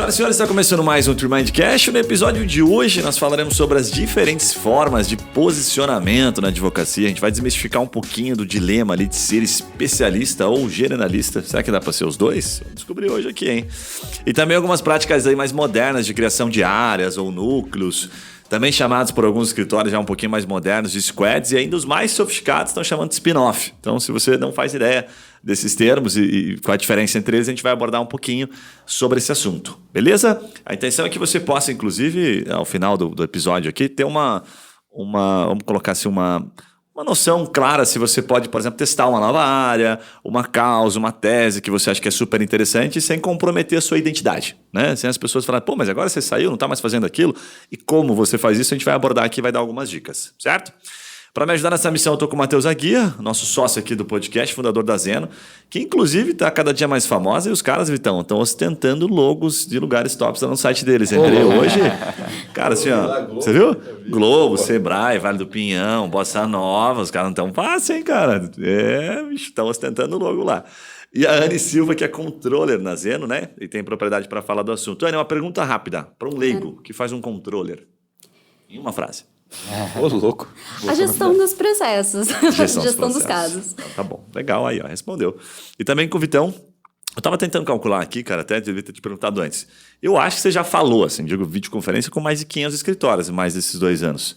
Senhoras e senhores, está começando mais um TrueMindCast. No episódio de hoje nós falaremos sobre as diferentes formas de posicionamento na advocacia. A gente vai desmistificar um pouquinho do dilema ali de ser especialista ou generalista. Será que dá para ser os dois? Vamos descobrir hoje aqui, hein? E também algumas práticas aí mais modernas de criação de áreas ou núcleos, também chamados por alguns escritórios já um pouquinho mais modernos de squads, e ainda os mais sofisticados estão chamando de spin-off. Então, se você não faz ideia desses termos e qual a diferença entre eles, a gente vai abordar um pouquinho sobre esse assunto, beleza? A intenção é que você possa, inclusive, ao final do episódio aqui, ter vamos colocar assim, uma noção clara se você pode, por exemplo, testar uma nova área, uma causa, uma tese que você acha que é super interessante sem comprometer a sua identidade, né? Sem as pessoas falarem, pô, mas agora você saiu, não está mais fazendo aquilo. E como você faz isso, a gente vai abordar aqui e vai dar algumas dicas, certo? Para me ajudar nessa missão, eu estou com o Matheus Aguia, nosso sócio aqui do podcast, fundador da Zeno, que inclusive está cada dia mais famosa, e os caras, Vitão, estão ostentando logos de lugares tops no site deles. Entrei hoje, cara, assim, ó, você viu? Globo, Sebrae, Vale do Pinhão, Bossa Nova, os caras não estão fáceis, hein, cara? Estão ostentando o logo lá. E a Anne Silva, que é controller na Zeno, né? E tem propriedade para falar do assunto. Anne, uma pergunta rápida para um leigo que faz um controller. Em uma frase. Ô, louco. A gestão dos processos. Gestão dos casos. Tá bom, legal aí, ó, respondeu. E também com o Vitão, eu tava tentando calcular aqui, cara, até devia ter te perguntado antes. Eu acho que você já falou, assim, digo, videoconferência com mais de 500 escritórios em mais desses 2 anos.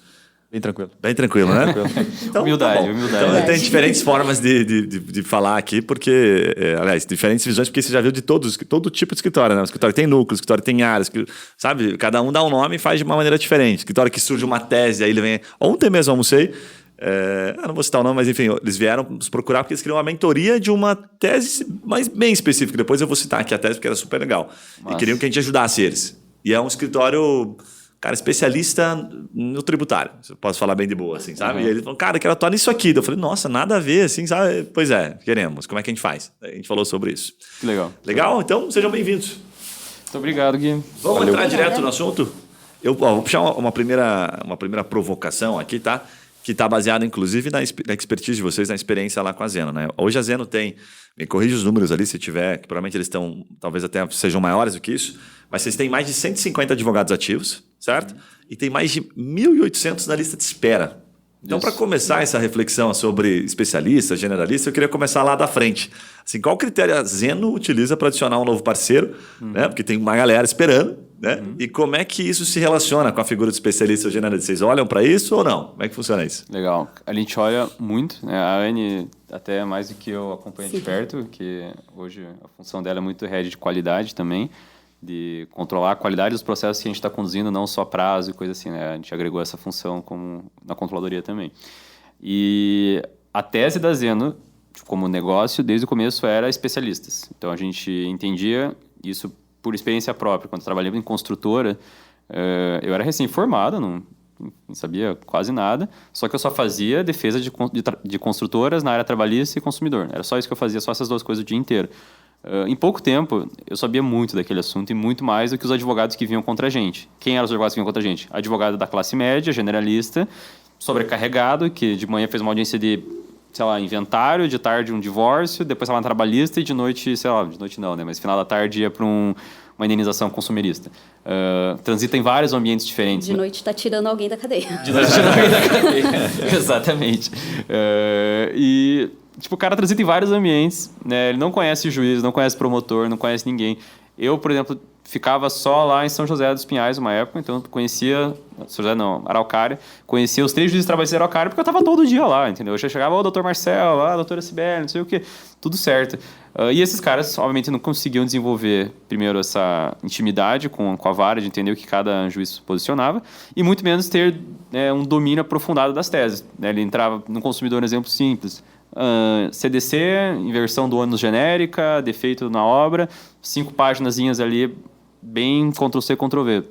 Bem tranquilo. Bem tranquilo, né? Então, humildade. Então, tem diferentes formas de falar aqui, porque, aliás, diferentes visões, porque você já viu de todo tipo de escritório, né? O escritório tem núcleo, o escritório tem áreas, sabe? Cada um dá um nome e faz de uma maneira diferente. Escritório que surge uma tese, aí ele vem... Ontem mesmo almocei, não vou citar o nome, mas enfim, eles vieram nos procurar porque eles queriam uma mentoria de uma tese mais bem específica. Depois eu vou citar aqui a tese, porque era super legal. Nossa. E queriam que a gente ajudasse eles. E é um escritório... Cara, especialista no tributário. Eu posso falar bem de boa, assim, sabe? Uhum. E ele falou, cara, eu quero atuar nisso aqui. Eu falei, nossa, nada a ver, assim, sabe? Pois é, queremos. Como é que a gente faz? A gente falou sobre isso. Que legal. Legal? Então, sejam bem-vindos. Muito obrigado, Gui. Vamos entrar direto no assunto? Eu vou puxar uma primeira provocação aqui, tá? Que está baseada, inclusive, na expertise de vocês, na experiência lá com a Zeno, né? Hoje a Zeno tem... Me corrija os números ali, se tiver, que provavelmente eles estão, talvez até sejam maiores do que isso, mas vocês têm mais de 150 advogados ativos, certo? E tem mais de 1.800 na lista de espera. Então, para começar essa reflexão sobre especialista, generalista, eu queria começar lá da frente. Assim, qual critério a Zeno utiliza para adicionar um novo parceiro? Né? Porque tem uma galera esperando. Né? E como é que isso se relaciona com a figura de especialista ou generalista? Vocês olham para isso ou não? Como é que funciona isso? Legal. A gente olha muito. Né? A Anne, até mais do que eu acompanho de perto, que hoje a função dela é muito head de qualidade também, de controlar a qualidade dos processos que a gente está conduzindo, não só prazo e coisa assim, né? A gente agregou essa função como na controladoria também. E a tese da Zeno, como negócio, desde o começo era especialistas. Então, a gente entendia isso por experiência própria. Quando eu trabalhava em construtora, eu era recém-formado, não sabia quase nada, só que eu só fazia defesa de construtoras na área trabalhista e consumidor. Era só isso que eu fazia, só essas 2 coisas o dia inteiro. Em pouco tempo, eu sabia muito daquele assunto e muito mais do que os advogados que vinham contra a gente. Quem eram os advogados que vinham contra a gente? Advogado da classe média, generalista, sobrecarregado, que de manhã fez uma audiência de, sei lá, inventário, de tarde um divórcio, depois estava na trabalhista e de noite, sei lá, de noite não, né? Mas final da tarde ia para uma indenização consumerista. Transita em vários ambientes diferentes. De noite está tirando alguém da cadeia. De noite está tirando alguém da cadeia, exatamente. E... Tipo, o cara transita em vários ambientes, né? Ele não conhece juiz, não conhece promotor, não conhece ninguém. Eu, por exemplo, ficava só lá em São José dos Pinhais uma época, então eu conhecia... São José não, Araucária. Conhecia os 3 juízes trabalhistas de Araucária porque eu estava todo dia lá, entendeu? Eu já chegava, doutor Marcelo, doutora Sibeli, não sei o quê. Tudo certo. E esses caras, obviamente, não conseguiam desenvolver, primeiro, essa intimidade com a vara, de entender o que cada juiz se posicionava, e muito menos ter um domínio aprofundado das teses. Né? Ele entrava no consumidor, um exemplo simples. CDC, inversão do ônus genérica, defeito na obra, 5 paginazinhas ali, bem Ctrl-C, Ctrl-V.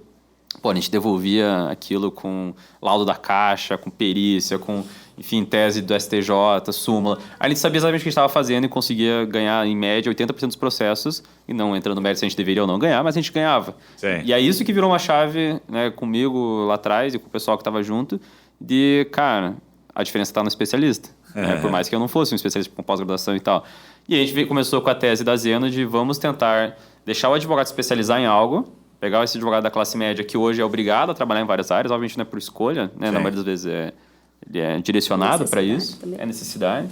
Pô, a gente devolvia aquilo com laudo da Caixa, com perícia, com, enfim, tese do STJ, súmula. Aí a gente sabia exatamente o que a gente estava fazendo e conseguia ganhar, em média, 80% dos processos, e não entrando no mérito se a gente deveria ou não ganhar, mas a gente ganhava. Sim. E é isso que virou uma chave, né, comigo lá atrás e com o pessoal que estava junto, de, cara, a diferença está no especialista. Né? Por mais que eu não fosse um especialista com pós-graduação e tal. E a gente começou com a tese da Zeno de vamos tentar deixar o advogado se especializar em algo, pegar esse advogado da classe média que hoje é obrigado a trabalhar em várias áreas, obviamente não é por escolha, né? Na maioria das vezes ele é direcionado para isso, também. É necessidade.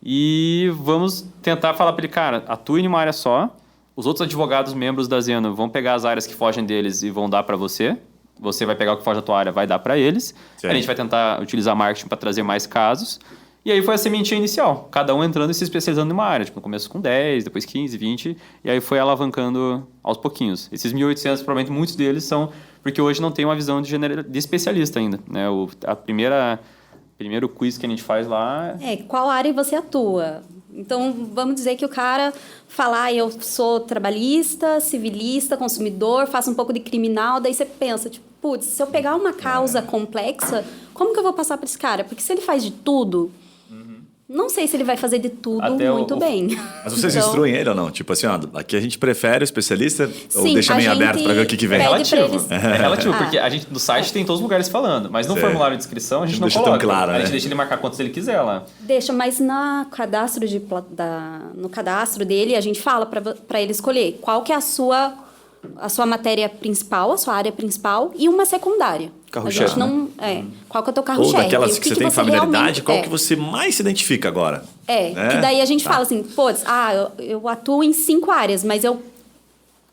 E vamos tentar falar para ele, cara, atue em uma área só, os outros advogados membros da Zeno vão pegar as áreas que fogem deles e vão dar para você. Você vai pegar o que foge da tua área, vai dar para eles. A gente vai tentar utilizar marketing para trazer mais casos. E aí foi a sementinha inicial. Cada um entrando e se especializando em uma área. Tipo, no começo com 10, depois 15, 20. E aí foi alavancando aos pouquinhos. Esses 1.800, provavelmente muitos deles são... Porque hoje não tem uma visão de especialista ainda. Né? Primeiro quiz que a gente faz lá... Qual área você atua? Então, vamos dizer que o cara fala, eu sou trabalhista, civilista, consumidor, faço um pouco de criminal, daí você pensa, tipo, putz, se eu pegar uma causa complexa, como que eu vou passar para esse cara? Porque se ele faz de tudo, não sei se ele vai fazer de tudo muito bem. Mas vocês instruem ele ou não? Tipo assim, aqui a gente prefere o especialista ou deixa meio aberto para ver o que vem? É relativo. É relativo, porque a gente no site tem todos os lugares falando, mas no formulário de inscrição a gente não coloca. Tão claro, a gente deixa ele marcar quantos ele quiser lá. Deixa, mas no cadastro dele a gente fala para ele escolher qual que é a sua matéria principal, a sua área principal e uma secundária. Carro-chefe, não qual que é o teu carro-chefe? Ou daquelas que você tem familiaridade, qual que você mais se identifica agora? Que daí a gente fala assim, eu atuo em 5 áreas, mas eu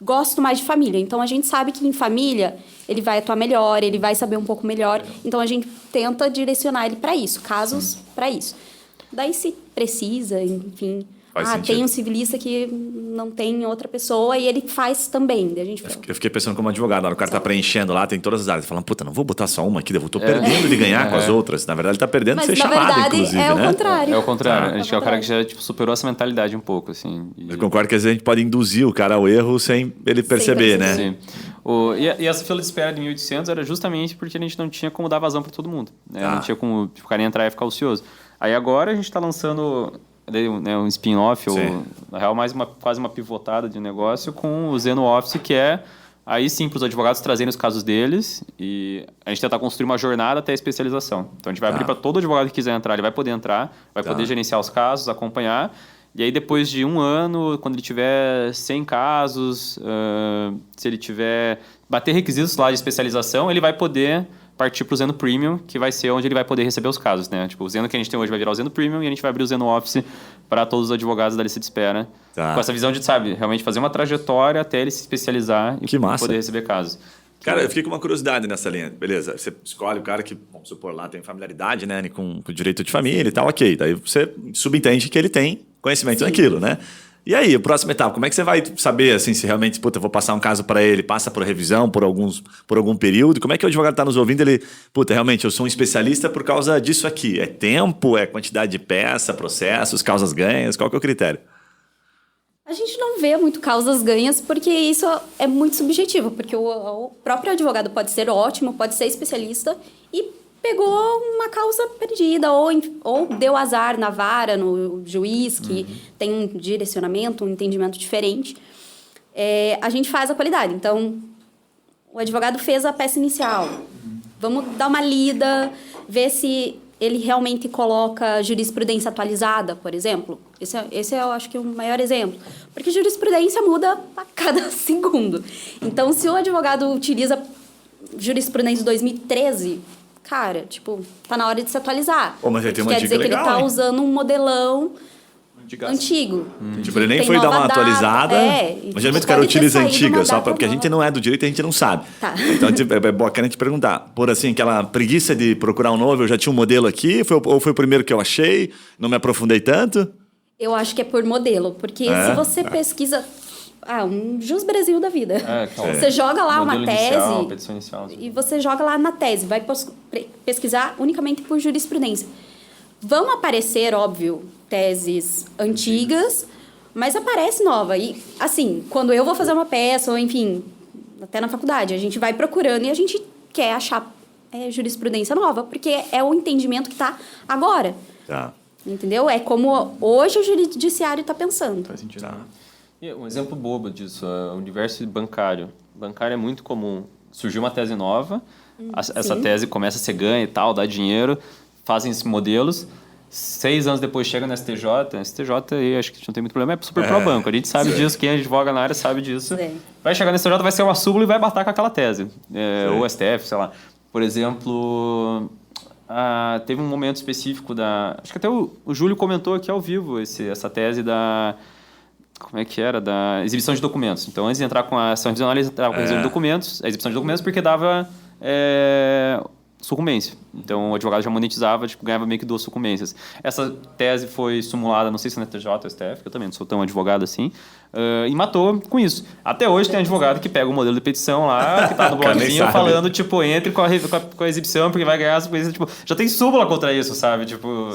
gosto mais de família. Então, a gente sabe que em família ele vai atuar melhor, ele vai saber um pouco melhor. Então, a gente tenta direcionar ele para isso, casos para isso. Daí, se precisa, enfim... tem um civilista que não tem outra pessoa e ele faz também. Eu fiquei pensando como advogado, na hora o cara tá preenchendo lá, tem todas as áreas. Falando, puta, não vou botar só uma aqui, eu tô perdendo de ganhar com as outras. Na verdade, ele tá perdendo de ser chamado, inclusive, é o contrário. É o contrário. A gente é o cara que já superou essa mentalidade um pouco, assim. Eu concordo que às vezes a gente pode induzir o cara ao erro sem ele perceber, né? Sim. E essa fila de espera de 1.800 era justamente porque a gente não tinha como dar vazão para todo mundo. Né? Não tinha como o cara entrar e ficar ocioso. Aí agora a gente tá lançando... um spin-off, ou na real quase uma pivotada de negócio com o Zeno Office, que é aí sim para os advogados trazerem os casos deles e a gente tentar construir uma jornada até a especialização. Então a gente vai abrir para todo advogado que quiser entrar, ele vai poder entrar, vai poder gerenciar os casos, acompanhar, e aí depois de 1 ano, quando ele tiver 100 casos, se ele tiver bater requisitos lá de especialização, ele vai poder partir para o Zeno Premium, que vai ser onde ele vai poder receber os casos, né? Tipo, o Zeno que a gente tem hoje vai virar o Zeno Premium e a gente vai abrir o Zeno Office para todos os advogados da lista de espera. Com essa visão de, realmente fazer uma trajetória até ele se especializar e poder receber casos. Cara, eu fiquei com uma curiosidade nessa linha. Beleza, você escolhe o cara que, vamos supor lá, tem familiaridade, né? Com o direito de família e tal, ok. Daí você subentende que ele tem conhecimento naquilo, né? E aí, a próxima etapa, como é que você vai saber assim, se realmente, eu vou passar um caso para ele, passa por revisão por algum período? Como é que o advogado está nos ouvindo? Ele, realmente, eu sou um especialista por causa disso aqui. É tempo, é quantidade de peça, processos, causas ganhas? Qual que é o critério? A gente não vê muito causas ganhas porque isso é muito subjetivo, porque o próprio advogado pode ser ótimo, pode ser especialista e pegou uma causa perdida ou deu azar na vara, no juiz, que tem um direcionamento, um entendimento diferente. A gente faz a qualidade. Então, o advogado fez a peça inicial. Vamos dar uma lida, ver se ele realmente coloca jurisprudência atualizada, por exemplo. Esse eu acho que é o maior exemplo. Porque jurisprudência muda a cada segundo. Então, se o advogado utiliza jurisprudência de 2013... Cara, tá na hora de se atualizar. Mas ele tem uma quer dica dizer legal, que ele tá usando um modelão antigo. Ele nem foi dar uma atualizada. Mas geralmente o cara utiliza antiga, só porque a gente não é do direito e a gente não sabe. Então é bacana te perguntar. Por assim, aquela preguiça de procurar um novo, eu já tinha um modelo aqui, ou foi o primeiro que eu achei, não me aprofundei tanto? Eu acho que é por modelo, porque se você pesquisa... um Jus Brasil da vida. Você joga lá uma tese petição inicial, e você joga lá na tese, vai pesquisar unicamente por jurisprudência. Vão aparecer, óbvio, teses antigas, mas aparece nova. E, assim, quando eu vou fazer uma peça, ou enfim, até na faculdade, a gente vai procurando e a gente quer achar jurisprudência nova, porque é o entendimento que está agora. Entendeu? É como hoje o judiciário está pensando. Faz sentido. E um exemplo bobo disso, o universo bancário. Bancário é muito comum. Surgiu uma tese nova, essa tese começa a ser ganha e tal, dá dinheiro, fazem esses modelos. 6 anos depois chega no STJ aí acho que não tem muito problema, é super pro banco. A gente sabe disso, quem advoga na área sabe disso. Sim. Vai chegar no STJ, vai ser uma súmula e vai bater com aquela tese. Ou STF, sei lá. Por exemplo, teve um momento específico acho que até o Júlio comentou aqui ao vivo essa tese da... Como é que era? Da exibição de documentos. Então, antes de entrar com a ação revisional, eles entravam com a exibição de documentos, porque dava sucumbência. Então, o advogado já monetizava, ganhava meio que 2 sucumbências. Essa tese foi simulada, não sei se no TJ ou STF, que eu também não sou tão advogado assim, e matou com isso. Até hoje tem advogado que pega o modelo de petição lá, que tá no blogzinho falando, entre com a exibição, porque vai ganhar as coisas, já tem súmula contra isso, sabe?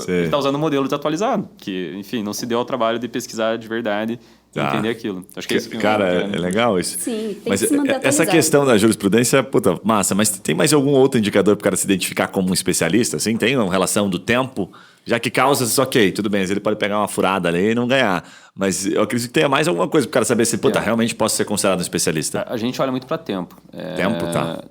Ele tá usando o modelo desatualizado, que, enfim, não se deu ao trabalho de pesquisar de verdade e entender aquilo. Acho que é isso que cara, é legal isso. Sim, tem mas que se manter atualizado. Essa questão da jurisprudência, puta, massa, mas tem mais algum outro indicador para o cara se identificar como um especialista? Assim, tem uma relação do tempo? Já que causas, ok, tudo bem, ele pode pegar uma furada ali e não ganhar. Mas eu acredito que tenha mais alguma coisa para o cara saber se, puta, realmente posso ser considerado um especialista. A gente olha muito para tempo. Tempo, tá.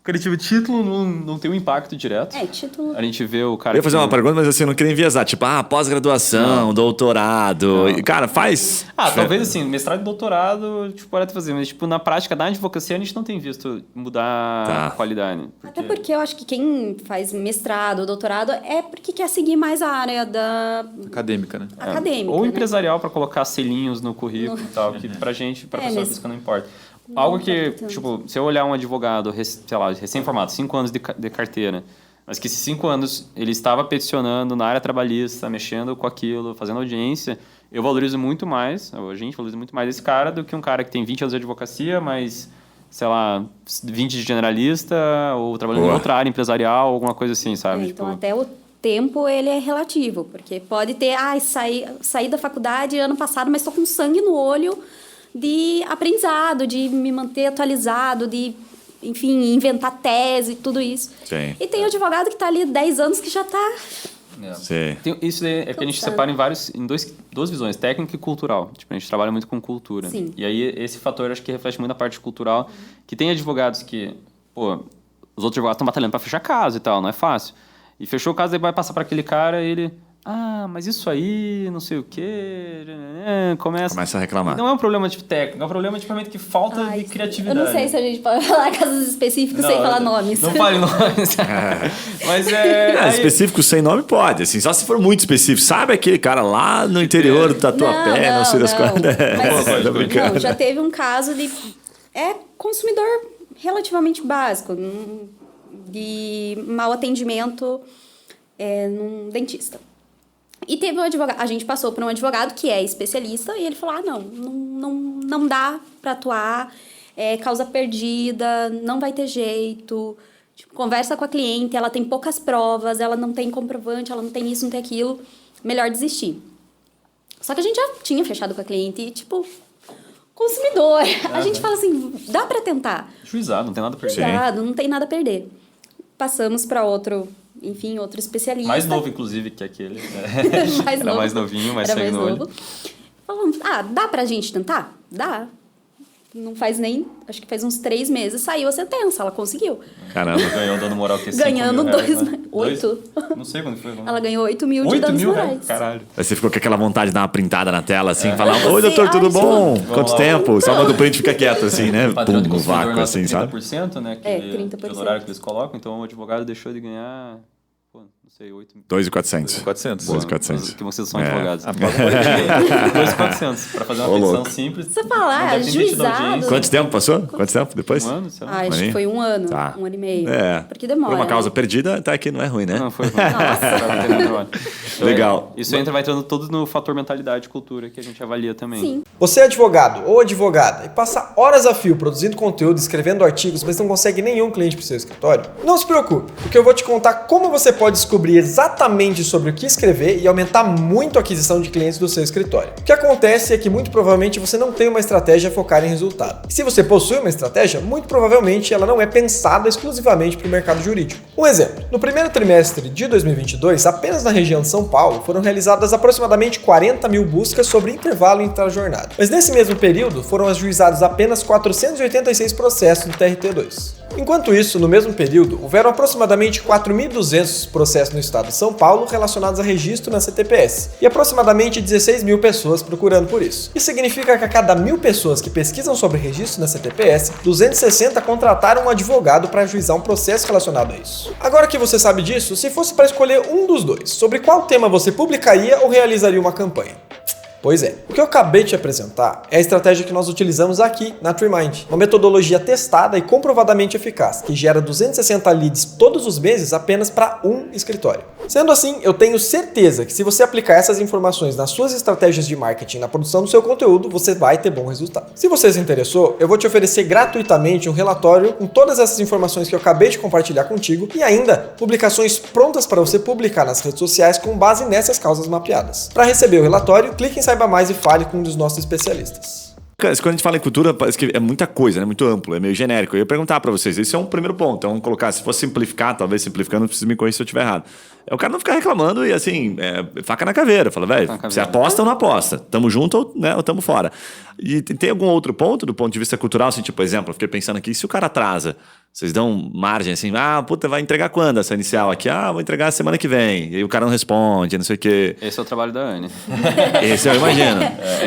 Porque o título não tem um impacto direto. Título... A gente vê o cara... Eu ia fazer uma pergunta, mas assim, eu não queria enviesar. pós-graduação, doutorado... E, cara, faz... talvez assim, mestrado e doutorado, pode até fazer. Mas, na prática da advocacia, a gente não tem visto mudar a qualidade. Até porque eu acho que quem faz mestrado ou doutorado é porque quer seguir mais a área da... Acadêmica, né? Acadêmica, ou empresarial para colocar selinhos no currículo e tal, que pra gente, pra pessoa física, não importa. Algo que, se eu olhar um advogado, sei lá, recém-formado, 5 anos de carteira, mas que esses 5 anos ele estava peticionando na área trabalhista, mexendo com aquilo, fazendo audiência, eu valorizo muito mais, a gente valoriza muito mais esse cara do que um cara que tem 20 anos de advocacia, mas, sei lá, 20 de generalista, ou trabalhando em outra área empresarial, alguma coisa assim, sabe? Então, até o tempo, ele é relativo, porque pode ter, saí da faculdade ano passado, mas estou com sangue no olho de aprendizado, de me manter atualizado, de, enfim, inventar tese, tudo isso. Sim. E tem o advogado que está ali 10 anos que já está... Isso é que a gente separa em duas visões, técnica e cultural. A gente trabalha muito com cultura. Sim. E aí esse fator acho que reflete muito a parte cultural, que tem advogados que, os outros advogados estão batalhando para fechar caso e tal, não é fácil. E fechou o caso, aí vai passar para aquele cara e ele... mas isso aí, não sei o quê... Começa a reclamar. Não é um problema técnico, é um problema que falta de criatividade. Eu não sei se a gente pode falar casos específicos sem falar nomes. Não fale nomes. Mas específico sem nome pode, assim, só se for muito específico. Sabe aquele cara lá no interior do Tatuapé, não sei das quantas. Não, já teve um caso de... consumidor relativamente básico, de mau atendimento num dentista. E teve um advogado, a gente passou por um advogado que é especialista e ele falou, não dá para atuar, causa perdida, não vai ter jeito, conversa com a cliente, ela tem poucas provas, ela não tem comprovante, ela não tem isso, não tem aquilo, melhor desistir. Só que a gente já tinha fechado com a cliente e, consumidor, a gente fala assim, dá para tentar. Juizado, não tem nada a perder. Juizado, não tem nada a perder. Passamos para outro especialista. Mais novo, inclusive, que aquele. Era mais novinho, mais sangue no olho. Falamos, dá pra gente tentar? Dá. Não faz acho que faz uns 3 meses, saiu a sentença, ela conseguiu. Caramba. Ganhou dano moral que é ganhando 8. 8. Não sei quando foi. Ela ganhou 8 mil de danos morais. Caralho. Aí você ficou com aquela vontade de dar uma printada na tela, assim, falar, oi, doutor, tudo bom? Quanto tempo? Só manda o print e fica quieto, assim, né? Pum, no vácuo, assim, sabe? 30%, né? 30%. De honorário que eles colocam, então o advogado deixou de ganhar... não sei, 8 mil. 2.400. 2.400. Que vocês são advogados. 2.400 para fazer uma petição simples. Você fala, juizado. Quanto tempo passou? Quanto tempo depois? 1 ano, sei lá. Acho que foi 1 ano. Tá. 1 ano e meio. Porque demora. Por uma causa perdida, tá aqui, não é ruim, né? Não, foi ruim. Nossa. Legal. Isso vai entrando todo no fator mentalidade e cultura que a gente avalia também. Sim. Você é advogado ou advogada e passa horas a fio produzindo conteúdo, escrevendo artigos, mas não consegue nenhum cliente para o seu escritório? Não se preocupe, porque eu vou te contar como você pode descobrir exatamente sobre o que escrever e aumentar muito a aquisição de clientes do seu escritório. O que acontece é que muito provavelmente você não tem uma estratégia focada em resultado. E se você possui uma estratégia, muito provavelmente ela não é pensada exclusivamente para o mercado jurídico. Um exemplo, no primeiro trimestre de 2022, apenas na região de São Paulo, foram realizadas aproximadamente 40 mil buscas sobre intervalo intra-jornada. Mas nesse mesmo período, foram ajuizados apenas 486 processos do TRT2. Enquanto isso, no mesmo período, houveram aproximadamente 4.200 processos no estado de São Paulo relacionados a registro na CTPS e aproximadamente 16 mil pessoas procurando por isso. Isso significa que a cada 1.000 pessoas que pesquisam sobre registro na CTPS, 260 contrataram um advogado para ajuizar um processo relacionado a isso. Agora que você sabe disso, se fosse para escolher um dos dois, sobre qual tema você publicaria ou realizaria uma campanha? Pois é, o que eu acabei de te apresentar é a estratégia que nós utilizamos aqui na TreeMind, uma metodologia testada e comprovadamente eficaz, que gera 260 leads todos os meses apenas para um escritório. Sendo assim, eu tenho certeza que se você aplicar essas informações nas suas estratégias de marketing, na produção do seu conteúdo, você vai ter bom resultado. Se você se interessou, eu vou te oferecer gratuitamente um relatório com todas essas informações que eu acabei de compartilhar contigo e ainda publicações prontas para você publicar nas redes sociais com base nessas causas mapeadas. Para receber o relatório, clique em Saiba Mais e fale com um dos nossos especialistas. Quando a gente fala em cultura, parece que é muita coisa, né? Muito amplo, é meio genérico. Eu ia perguntar pra vocês, esse é um primeiro ponto. Então, vamos colocar, se fosse simplificar, talvez simplificando, não precisa me corrigir se eu estiver errado. É o cara não ficar reclamando e assim, faca na caveira. Fala, velho, você aposta ou não aposta? Tamo junto ou, né, ou tamo fora? E tem algum outro ponto do ponto de vista cultural? Assim, tipo, por exemplo, eu fiquei pensando aqui, se o cara atrasa, vocês dão margem assim, puta, vai entregar quando essa inicial aqui? Vou entregar semana que vem. E aí o cara não responde, não sei o quê. Esse é o trabalho da Anne. Esse eu imagino.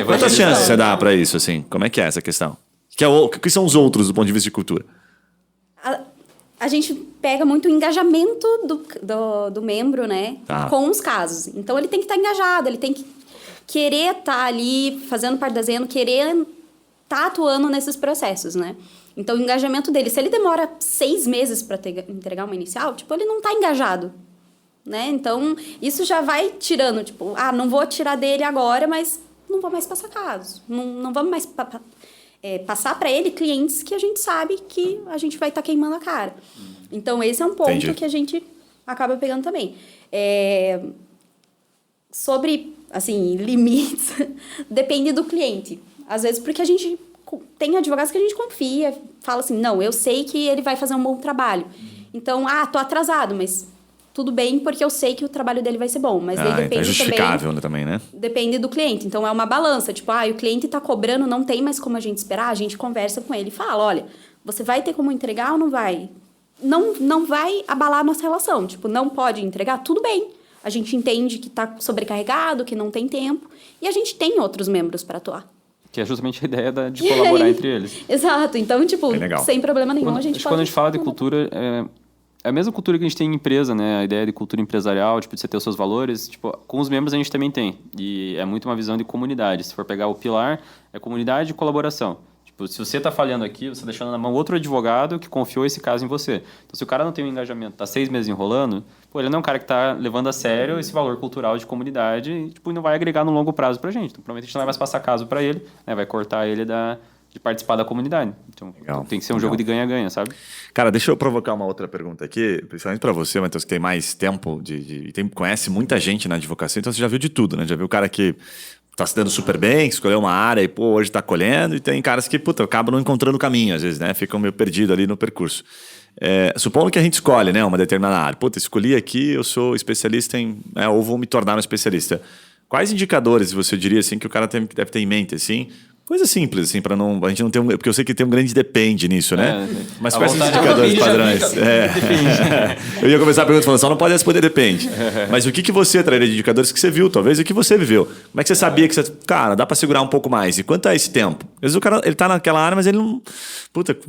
Quantas chances você dá pra isso, assim? Como é que é essa questão? Que são os outros do ponto de vista de cultura? A gente pega muito o engajamento do membro, né? Tá. Com os casos. Então, ele tem que estar engajado, ele tem que querer estar ali fazendo parte da Zeno, querer estar atuando nesses processos, né? Então, o engajamento dele, se ele demora 6 meses para entregar uma inicial, tipo, ele não está engajado, né? Então, isso já vai tirando, tipo, não vou tirar dele agora, mas não vou mais passar casos. Não vamos mais passar para ele clientes que a gente sabe que a gente vai estar queimando a cara. Então, esse é um ponto Entendi. que a gente acaba pegando também. Sobre, assim, limites, depende do cliente. Às vezes, porque a gente tem advogados que a gente confia, fala assim, não, eu sei que ele vai fazer um bom trabalho. Então, tô atrasado, mas tudo bem, porque eu sei que o trabalho dele vai ser bom. Mas aí depende é justificável também, né? Depende do cliente. Então, é uma balança. Tipo, o cliente tá cobrando, não tem mais como a gente esperar, a gente conversa com ele e fala, olha, você vai ter como entregar ou não vai? Não vai abalar a nossa relação. Tipo, não pode entregar? Tudo bem. A gente entende que tá sobrecarregado, que não tem tempo. E a gente tem outros membros para atuar. Que é justamente a ideia de colaborar entre eles. Exato. Então, tipo, sem problema nenhum, a gente pode... Quando a gente fala de cultura, é a mesma cultura que a gente tem em empresa, né? A ideia de cultura empresarial, tipo, de você ter os seus valores. Tipo, com os membros a gente também tem. E é muito uma visão de comunidade. Se for pegar o pilar, é comunidade e colaboração. Tipo, se você está falhando aqui, você está deixando na mão outro advogado que confiou esse caso em você. Então, se o cara não tem um engajamento, está 6 meses enrolando, ele não é um cara que está levando a sério esse valor cultural de comunidade e tipo, não vai agregar no longo prazo para a gente. Então, provavelmente a gente não vai mais passar caso para ele, né? Vai cortar ele de participar da comunidade. Então, tem que ser um jogo de ganha-ganha, sabe? Cara, deixa eu provocar uma outra pergunta aqui, principalmente para você, Matheus, que tem mais tempo, conhece muita gente na advocacia, então você já viu de tudo, né? Já viu o cara que tá se dando super bem, que escolheu uma área e, hoje tá colhendo, e tem caras que, acabam não encontrando o caminho, às vezes, né? Ficam meio perdidos ali no percurso. Supondo que a gente escolhe, né, uma determinada área. escolhi aqui, eu sou especialista em... ou vou me tornar um especialista. Quais indicadores você diria, assim, que o cara deve ter em mente, assim... Coisa simples, assim, para não... A gente não ter porque eu sei que tem um grande depende nisso, né? Mas quais são os indicadores padrões? Eu ia começar a pergunta falando, só não pode responder depende. Mas o que você traria de indicadores que você viu, talvez, e que você viveu? Como é que você sabia que você... Cara, dá para segurar um pouco mais. E quanto é esse tempo? Às vezes o cara, ele tá naquela área, mas ele não...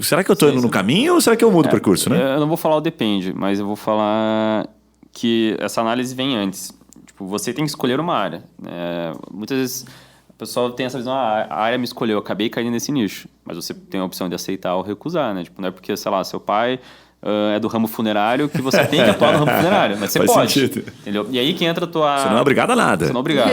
será que eu tô indo no caminho ou será que eu mudo o percurso, né? Eu não vou falar o depende, mas eu vou falar que essa análise vem antes. Tipo, você tem que escolher uma área. Muitas vezes... O pessoal tem essa visão, a área me escolheu, eu acabei caindo nesse nicho. Mas você tem a opção de aceitar ou recusar, né? Tipo, não é porque, sei lá, seu pai é do ramo funerário que você tem que atuar no ramo funerário. Mas você pode. Entendeu? E aí que entra a tua... Você não é obrigado a nada. Você não é obrigado.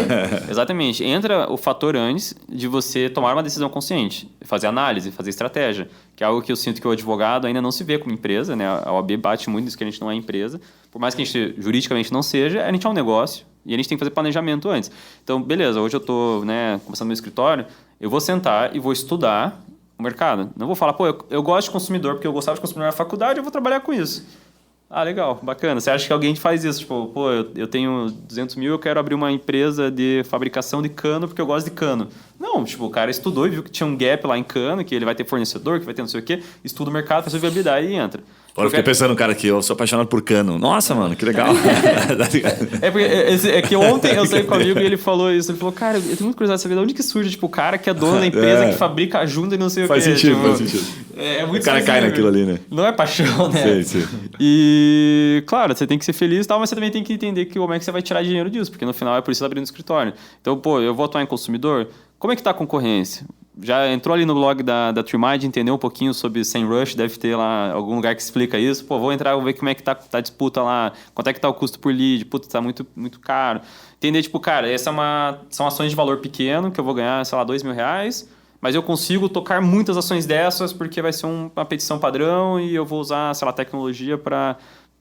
Exatamente. Entra o fator antes de você tomar uma decisão consciente. Fazer análise, fazer estratégia. Que é algo que eu sinto que o advogado ainda não se vê como empresa, né? A OAB bate muito nisso que a gente não é empresa. Por mais que a gente juridicamente não seja, a gente é um negócio. E a gente tem que fazer planejamento antes. Então, beleza, hoje eu estou começando meu escritório, eu vou sentar e vou estudar o mercado. Não vou falar, eu gosto de consumidor, porque eu gostava de consumidor na faculdade, eu vou trabalhar com isso. Ah, legal, bacana. Você acha que alguém faz isso? Tipo, pô, eu tenho 200 mil, eu quero abrir uma empresa de fabricação de cano porque eu gosto de cano. Não, tipo, o cara estudou e viu que tinha um gap lá em cano, que ele vai ter fornecedor, que vai ter não sei o quê, estuda o mercado, faz a viabilidade e entra. Agora eu fiquei pensando, cara, que eu sou apaixonado por cano. Nossa, mano, que legal. É que ontem eu saí com um amigo e ele falou isso. Ele falou, cara, eu tenho muito curiosidade de saber de onde que surge, tipo, o cara que é dono da empresa, que fabrica a junta e não sei faz o quê. Sentido, tipo, faz sentido. É muito O cara cai naquilo ali, né? Não é paixão, né? Sim. E, claro, você tem que ser feliz e tal, mas você também tem que entender que como é que você vai tirar dinheiro disso, porque no final é por isso que você tá abrindo escritório. Então, pô, eu vou atuar em consumidor, como é que tá a concorrência? Já entrou ali no blog da TreeMind, entendeu um pouquinho sobre SEMrush, deve ter lá algum lugar que explica isso. Pô, vou entrar, vou ver como é que tá a disputa lá, quanto é que tá o custo por lead, puta, tá muito, muito caro. Entender, tipo, cara, são ações de valor pequeno, que eu vou ganhar, sei lá, R$2.000, mas eu consigo tocar muitas ações dessas porque vai ser uma petição padrão e eu vou usar, sei lá, tecnologia para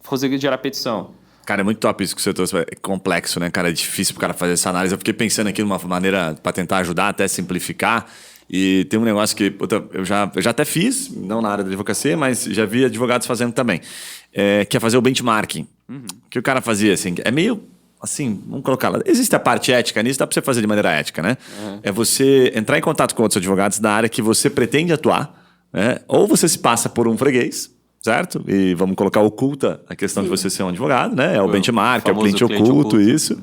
conseguir gerar petição. Cara, é muito top isso que você trouxe. É complexo, né, cara? É difícil pro cara fazer essa análise. Eu fiquei pensando aqui numa maneira para tentar ajudar, até simplificar. E tem um negócio que eu já até fiz, não na área da advocacia, mas já vi advogados fazendo também, que é fazer o benchmarking. Que o cara fazia, assim, é meio, assim, vamos colocar lá, existe a parte ética nisso, dá para você fazer de maneira ética, né? É você entrar em contato com outros advogados da área que você pretende atuar, né? Ou você se passa por um freguês, certo? E vamos colocar oculta a questão de você ser um advogado, né? É o benchmark, é o cliente oculto, isso.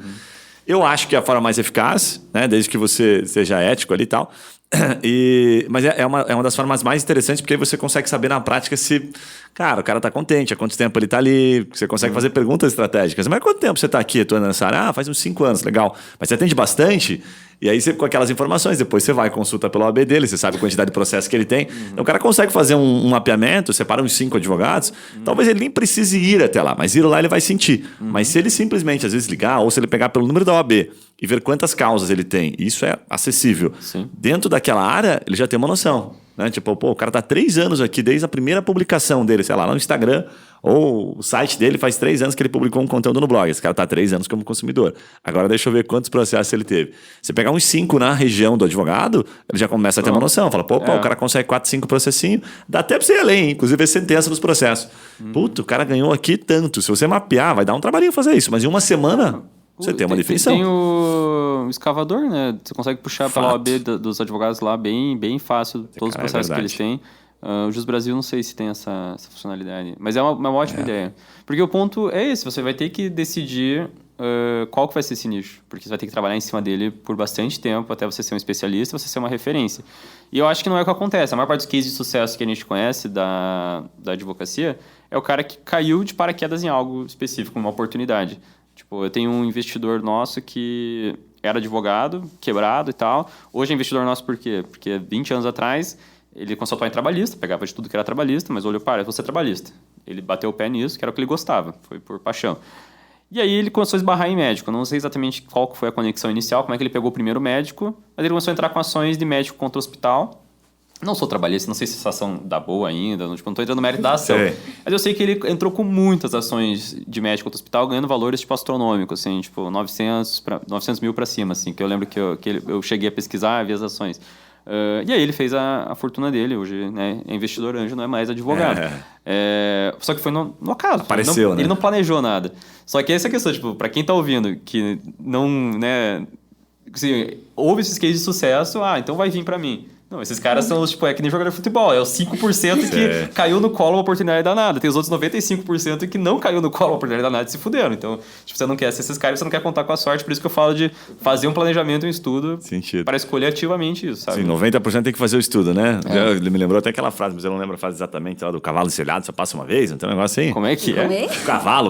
Eu acho que é a forma mais eficaz, né? Desde que você seja ético ali e tal. Mas é uma das formas mais interessantes, porque aí você consegue saber na prática se, cara, o cara tá contente, há quanto tempo ele tá ali, você consegue fazer perguntas estratégicas. Mas quanto tempo você tá aqui atuando nessa área? Ah, faz uns 5 anos, legal. Mas você atende bastante, e aí você, com aquelas informações, depois você vai, consulta pelo OAB dele, você sabe a quantidade de processo que ele tem. Então o cara consegue fazer um mapeamento, separa uns 5 advogados, talvez ele nem precise ir até lá, mas ir lá ele vai sentir. Mas se ele simplesmente, às vezes, ligar, ou se ele pegar pelo número da OAB e ver quantas causas ele tem, isso é acessível. Sim. Dentro daquela área, ele já tem uma noção. Né? Tipo, pô, o cara tá 3 anos aqui, desde a primeira publicação dele, sei lá no Instagram, ou o site dele faz 3 anos que ele publicou um conteúdo no blog. Esse cara tá 3 anos como consumidor. Agora deixa eu ver quantos processos ele teve. Você pegar uns 5 na região do advogado, ele já começa a ter uma noção. Fala, pô, o cara consegue 4, 5 processinhos, dá até pra você ir além, inclusive a sentença dos processos. Puta, o cara ganhou aqui tanto. Se você mapear, vai dar um trabalhinho fazer isso, mas em uma semana você tem uma definição. Tem o escavador, né? Você consegue puxar pela OAB dos advogados lá bem fácil, todos os processos que eles têm. O Jus Brasil não sei se tem essa funcionalidade, mas é uma ótima ideia. Porque o ponto é esse, você vai ter que decidir qual que vai ser esse nicho, porque você vai ter que trabalhar em cima dele por bastante tempo até você ser um especialista, você ser uma referência. E eu acho que não é o que acontece. A maior parte dos cases de sucesso que a gente conhece da advocacia é o cara que caiu de paraquedas em algo específico, uma oportunidade. Tipo, eu tenho um investidor nosso que era advogado, quebrado e tal. Hoje é investidor nosso por quê? Porque 20 anos atrás ele começou a atuar em trabalhista, pegava de tudo que era trabalhista, mas olhou para, você é trabalhista. Ele bateu o pé nisso, que era o que ele gostava, foi por paixão. E aí ele começou a esbarrar em médico. Não sei exatamente qual foi a conexão inicial, como é que ele pegou o primeiro médico, mas ele começou a entrar com ações de médico contra o hospital. Não sou trabalhista, não sei se essa ação dá boa ainda, não estou entrando no mérito da ação. Mas eu sei que ele entrou com muitas ações de médico contra o hospital, ganhando valores tipo astronômicos, assim, tipo 900 mil para cima, assim, que eu lembro que eu cheguei a pesquisar, vi as ações. E aí ele fez a fortuna dele, hoje, né, é investidor anjo, não é mais advogado. Só que foi no acaso. Apareceu, né? Ele não planejou nada. Só que essa questão, tipo, para quem tá ouvindo, que não, né, assim, houve esses cases de sucesso, então vai vir para mim. Não, esses caras são os, tipo, é que nem jogador de futebol. É os 5% que caiu no colo uma oportunidade danada. Tem os outros 95% que não caiu no colo uma oportunidade danada e se fuderam. Então, tipo, você não quer ser esses caras, você não quer contar com a sorte. Por isso que eu falo de fazer um planejamento, um estudo para escolher ativamente isso, sabe? Sim, 90% tem que fazer o estudo, né? Me lembrou até aquela frase, mas eu não lembro a frase exatamente, lá do cavalo encilhado, só passa uma vez, não tem um negócio assim? Como é que é?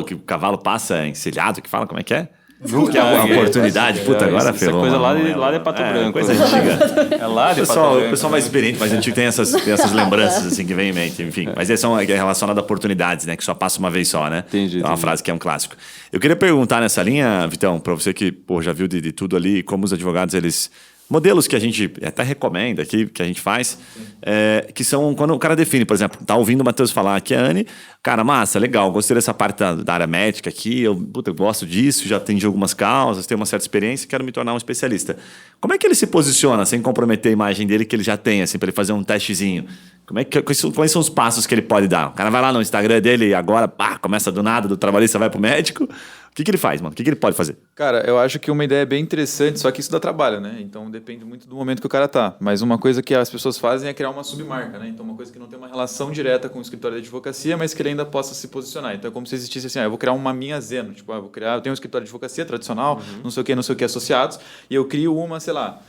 Que o cavalo passa encilhado, que fala, como é que é? Que é uma oportunidade, puta, agora ferrou. Essa coisa lá de Pato Branco. Coisa antiga. É lá de Pato Branco. O pessoal mais experiente, mais antigo, tem essas lembranças assim que vem em mente, enfim. Mas é relacionado a oportunidades, né? Que só passa uma vez só, né? Entendi. É uma frase que é um clássico. Eu queria perguntar nessa linha, Vitão, pra você que já viu de tudo ali, como os advogados, eles modelos que a gente até recomenda aqui, que a gente faz, que são quando o cara define, por exemplo, tá ouvindo o Matheus falar aqui, a Anne, cara, massa, legal, gostei dessa parte da área médica aqui, eu gosto disso, já atendi algumas causas, tenho uma certa experiência, quero me tornar um especialista. Como é que ele se posiciona sem comprometer a imagem dele que ele já tem, assim, para ele fazer um testezinho? Quais são os passos que ele pode dar? O cara vai lá no Instagram dele e agora, começa do nada, do trabalhista, vai pro médico. O que ele faz, mano? O que ele pode fazer? Cara, eu acho que uma ideia bem interessante, só que isso dá trabalho, né? Então depende muito do momento que o cara tá. Mas uma coisa que as pessoas fazem é criar uma submarca, né? Então uma coisa que não tem uma relação direta com o escritório de advocacia, mas que ele ainda possa se posicionar. Então é como se existisse assim, eu vou criar uma minha Zeno. Tipo, eu tenho um escritório de advocacia tradicional, não sei o que, associados, e eu crio uma, sei lá,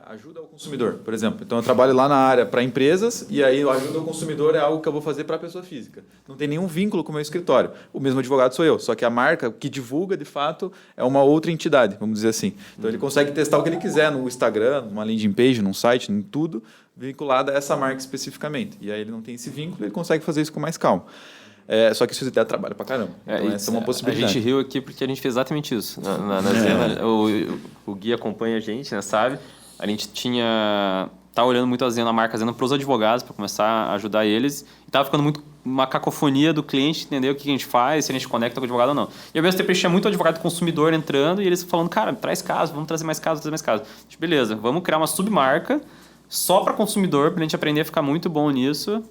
ajuda ao consumidor, por exemplo. Então eu trabalho lá na área para empresas e aí a ajuda ao consumidor é algo que eu vou fazer para a pessoa física. Não tem nenhum vínculo com o meu escritório. O mesmo advogado sou eu, só que a marca que divulga de fato é uma outra entidade, vamos dizer assim. Então ele consegue testar o que ele quiser no Instagram, numa landing page, num site, em tudo vinculado a essa marca especificamente. E aí ele não tem esse vínculo, ele consegue fazer isso com mais calma. Só que isso dá trabalho pra caramba. Então essa é uma possibilidade. A gente riu aqui porque a gente fez exatamente isso. Na Zena, o Gui acompanha a gente, né, sabe? A gente tá olhando muito a marca Zena para os advogados, para começar a ajudar eles. E tava ficando muito uma cacofonia do cliente, entender o que a gente faz, se a gente conecta com o advogado ou não. E ao mesmo tempo a gente tinha muito advogado consumidor entrando e eles falando, cara, traz caso, vamos trazer mais casos, Tipo, beleza, vamos criar uma submarca só para consumidor, para a gente aprender a ficar muito bom nisso,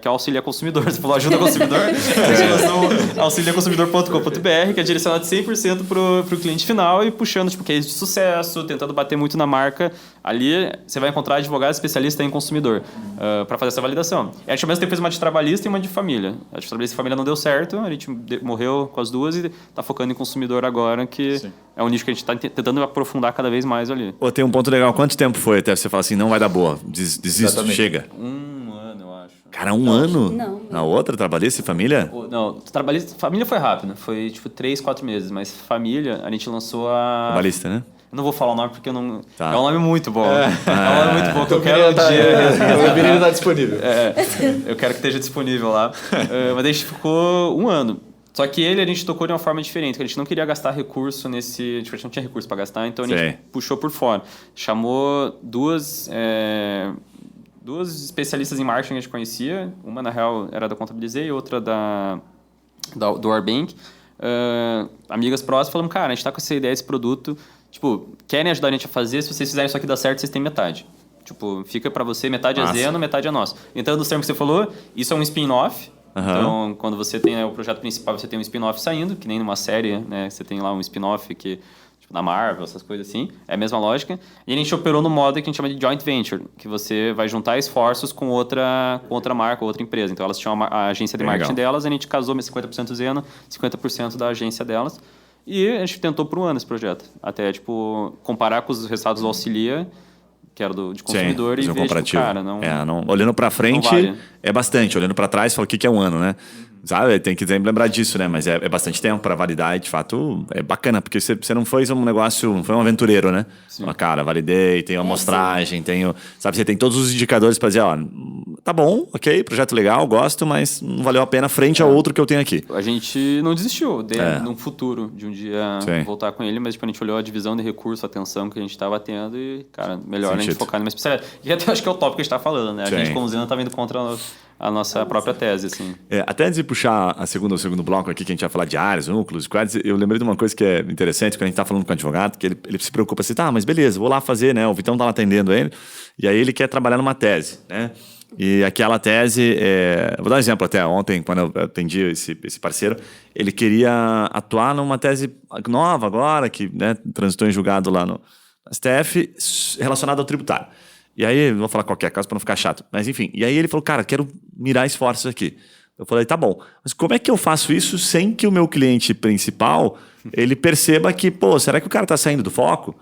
que é o Auxilia Consumidor. Você falou ajuda consumidor? A gente lançou auxiliaconsumidor.com.br, que é direcionado 100% para o cliente final e puxando tipo, case de sucesso, tentando bater muito na marca. Ali você vai encontrar advogado especialista em consumidor para fazer essa validação. E a gente ao mesmo tempo fez uma de trabalhista e uma de família. A de trabalhista e família não deu certo, a gente morreu com as duas e está focando em consumidor agora, que Sim. É um nicho que a gente está tentando aprofundar cada vez mais ali. Tem um ponto legal. Quanto tempo foi até você falar assim, não vai dar boa, desisto, Exatamente. Chega? 1 ano, eu acho. Cara, 1 ano? Não. Na outra, trabalhista e família? Não, trabalhista, família foi rápido. Foi tipo 3, 4 meses. Mas família, a gente lançou a... Trabalhista, né? Eu não vou falar o nome porque eu não... Tá. É um nome muito bom. É um nome muito bom que eu quero O Virino está disponível. Eu quero que esteja disponível lá. Mas a gente ficou 1 ano. Só que a gente tocou de uma forma diferente, que a gente não queria gastar recurso nesse... A gente não tinha recurso para gastar, então a gente puxou por fora. Chamou duas especialistas em marketing que a gente conhecia. Uma, na real, era da Contabilizei e outra do Warbank. Amigas próximas, falamos, cara, a gente tá com essa ideia desse produto. Tipo, querem ajudar a gente a fazer? Se vocês fizerem isso aqui dar certo, vocês têm metade. Tipo, fica para você, metade é Zeno, metade é nosso. Então, dos termos que você falou, isso é um spin-off. Então, quando você tem o projeto principal, você tem um spin-off saindo, que nem numa série, né? Você tem lá um spin-off que, tipo, da Marvel, essas coisas assim. É a mesma lógica. E a gente operou no modo que a gente chama de joint venture, que você vai juntar esforços com outra marca, outra empresa. Então, elas tinham a agência de marketing delas, a gente casou 50% Zeno, 50% da agência delas. E a gente tentou por 1 ano esse projeto. Até, tipo, comparar com os resultados do Auxilia, que era de consumidor, e ver, tipo, cara, não... olhando pra frente, vale. É bastante. Olhando pra trás, fala o que é 1 ano, né? Sabe? Tem que sempre lembrar disso, né? Mas é bastante tempo para validar e, de fato, é bacana, porque você não foi um negócio, não foi um aventureiro, né? Fala, cara, validei, tenho amostragem, tenho... Sabe, você tem todos os indicadores para dizer, ó, tá bom, ok, projeto legal, gosto, mas não valeu a pena frente ao outro que eu tenho aqui. A gente não desistiu no futuro de um dia voltar com ele, mas tipo, a gente olhou a divisão de recurso, a atenção que a gente estava tendo e, cara, melhor a gente focar numa especialidade. E até acho que é o tópico que a gente tá falando, né? A gente, como Zena, tá vindo contra a nossa própria tese, assim. Até antes de puxar o segundo bloco aqui, que a gente vai falar de áreas, núcleos, quadros, eu lembrei de uma coisa que é interessante, quando a gente tá falando com o advogado, que ele se preocupa assim, tá, mas beleza, vou lá fazer, né? O Vitão tá lá atendendo ele, e aí ele quer trabalhar numa tese, né? E aquela tese, vou dar um exemplo até ontem, quando eu atendi esse parceiro, ele queria atuar numa tese nova agora, que, né, transitou em julgado lá no STF, relacionada ao tributário. E aí, não vou falar qualquer caso para não ficar chato, mas enfim. E aí ele falou, cara, quero mirar esforços aqui. Eu falei, tá bom, mas como é que eu faço isso sem que o meu cliente principal, ele perceba que, pô, será que o cara tá saindo do foco?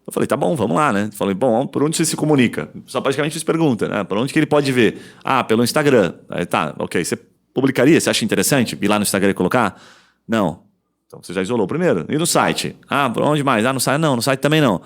Eu falei, tá bom, vamos lá, né? Falei, bom, por onde você se comunica? Só praticamente fiz pergunta, né? Por onde que ele pode ver? Ah, pelo Instagram. Aí, tá, ok. Você publicaria? Você acha interessante ir lá no Instagram e colocar? Não. Então você já isolou primeiro. E no site? Ah, por onde mais? Ah, no site não, no site também não.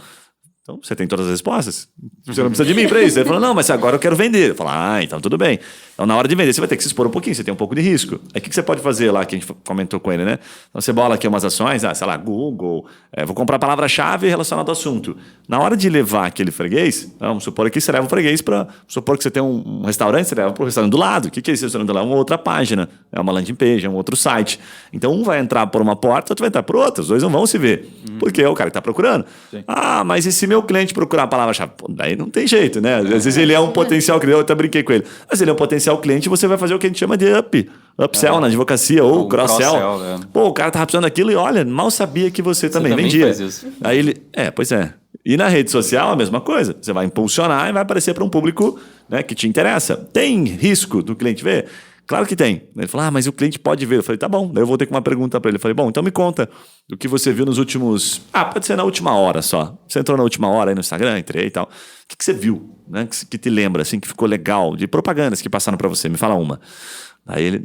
Então, você tem todas as respostas. Você não precisa de mim para isso. Ele falou, não, mas agora eu quero vender. Eu falei, então tudo bem. Então, na hora de vender, você vai ter que se expor um pouquinho, você tem um pouco de risco. Aí, o que você pode fazer lá, que a gente comentou com ele, né? Então, você bola aqui umas ações, sei lá, Google, vou comprar a palavra-chave relacionada ao assunto. Na hora de levar aquele freguês, vamos supor que você leva o freguês para... supor que você tem um restaurante, você leva para o restaurante do lado. O que é esse restaurante do lado? Uma outra página, é uma landing page, é um outro site. Então, um vai entrar por uma porta, outro vai entrar por outra. Os dois não vão se ver. Porque é o cara que está procurando. Sim. Ah, mas e se meu cliente procurar a palavra-chave? Pô, daí não tem jeito, né? Às vezes ele é um potencial cliente, eu até brinquei com ele. Mas ele é um potencial cliente, você vai fazer o que a gente chama de upsell na advocacia ou cross-sell. Pô, o cara tava precisando daquilo e olha, mal sabia que você também vendia. Faz isso. Aí ele, pois é. E na rede social a mesma coisa. Você vai impulsionar e vai aparecer para um público, né, que te interessa. Tem risco do cliente ver? Claro que tem. Ele falou, mas o cliente pode ver. Eu falei, tá bom. Daí eu voltei com uma pergunta para ele. Eu falei, bom, então me conta do que você viu nos últimos... pode ser na última hora só. Você entrou na última hora aí no Instagram, entrei e tal. O que você viu, né, que te lembra, assim, que ficou legal, de propagandas que passaram para você? Me fala uma. Aí ele,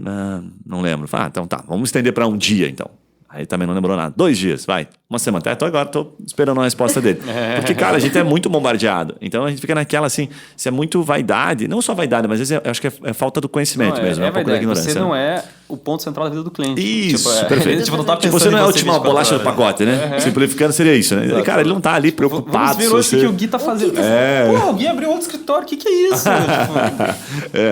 não lembro. Falei, então tá, vamos estender para um dia, então. Aí também não lembrou nada. 2 dias, vai. Uma semana. Agora tô esperando a resposta dele. Porque, cara, a gente é muito bombardeado. Então a gente fica naquela assim, se é muito vaidade, não só vaidade, mas às vezes eu acho que é falta do conhecimento mesmo. É um pouco da ignorância. Você não é o ponto central da vida do cliente. Isso, perfeito. Não tá você não é a última bolacha do pacote, né? Simplificando seria isso, né? Exato. Cara, ele não tá ali preocupado. Vamos ver hoje o que o Gui tá fazendo. Pô, o Gui abriu outro escritório, o que é isso?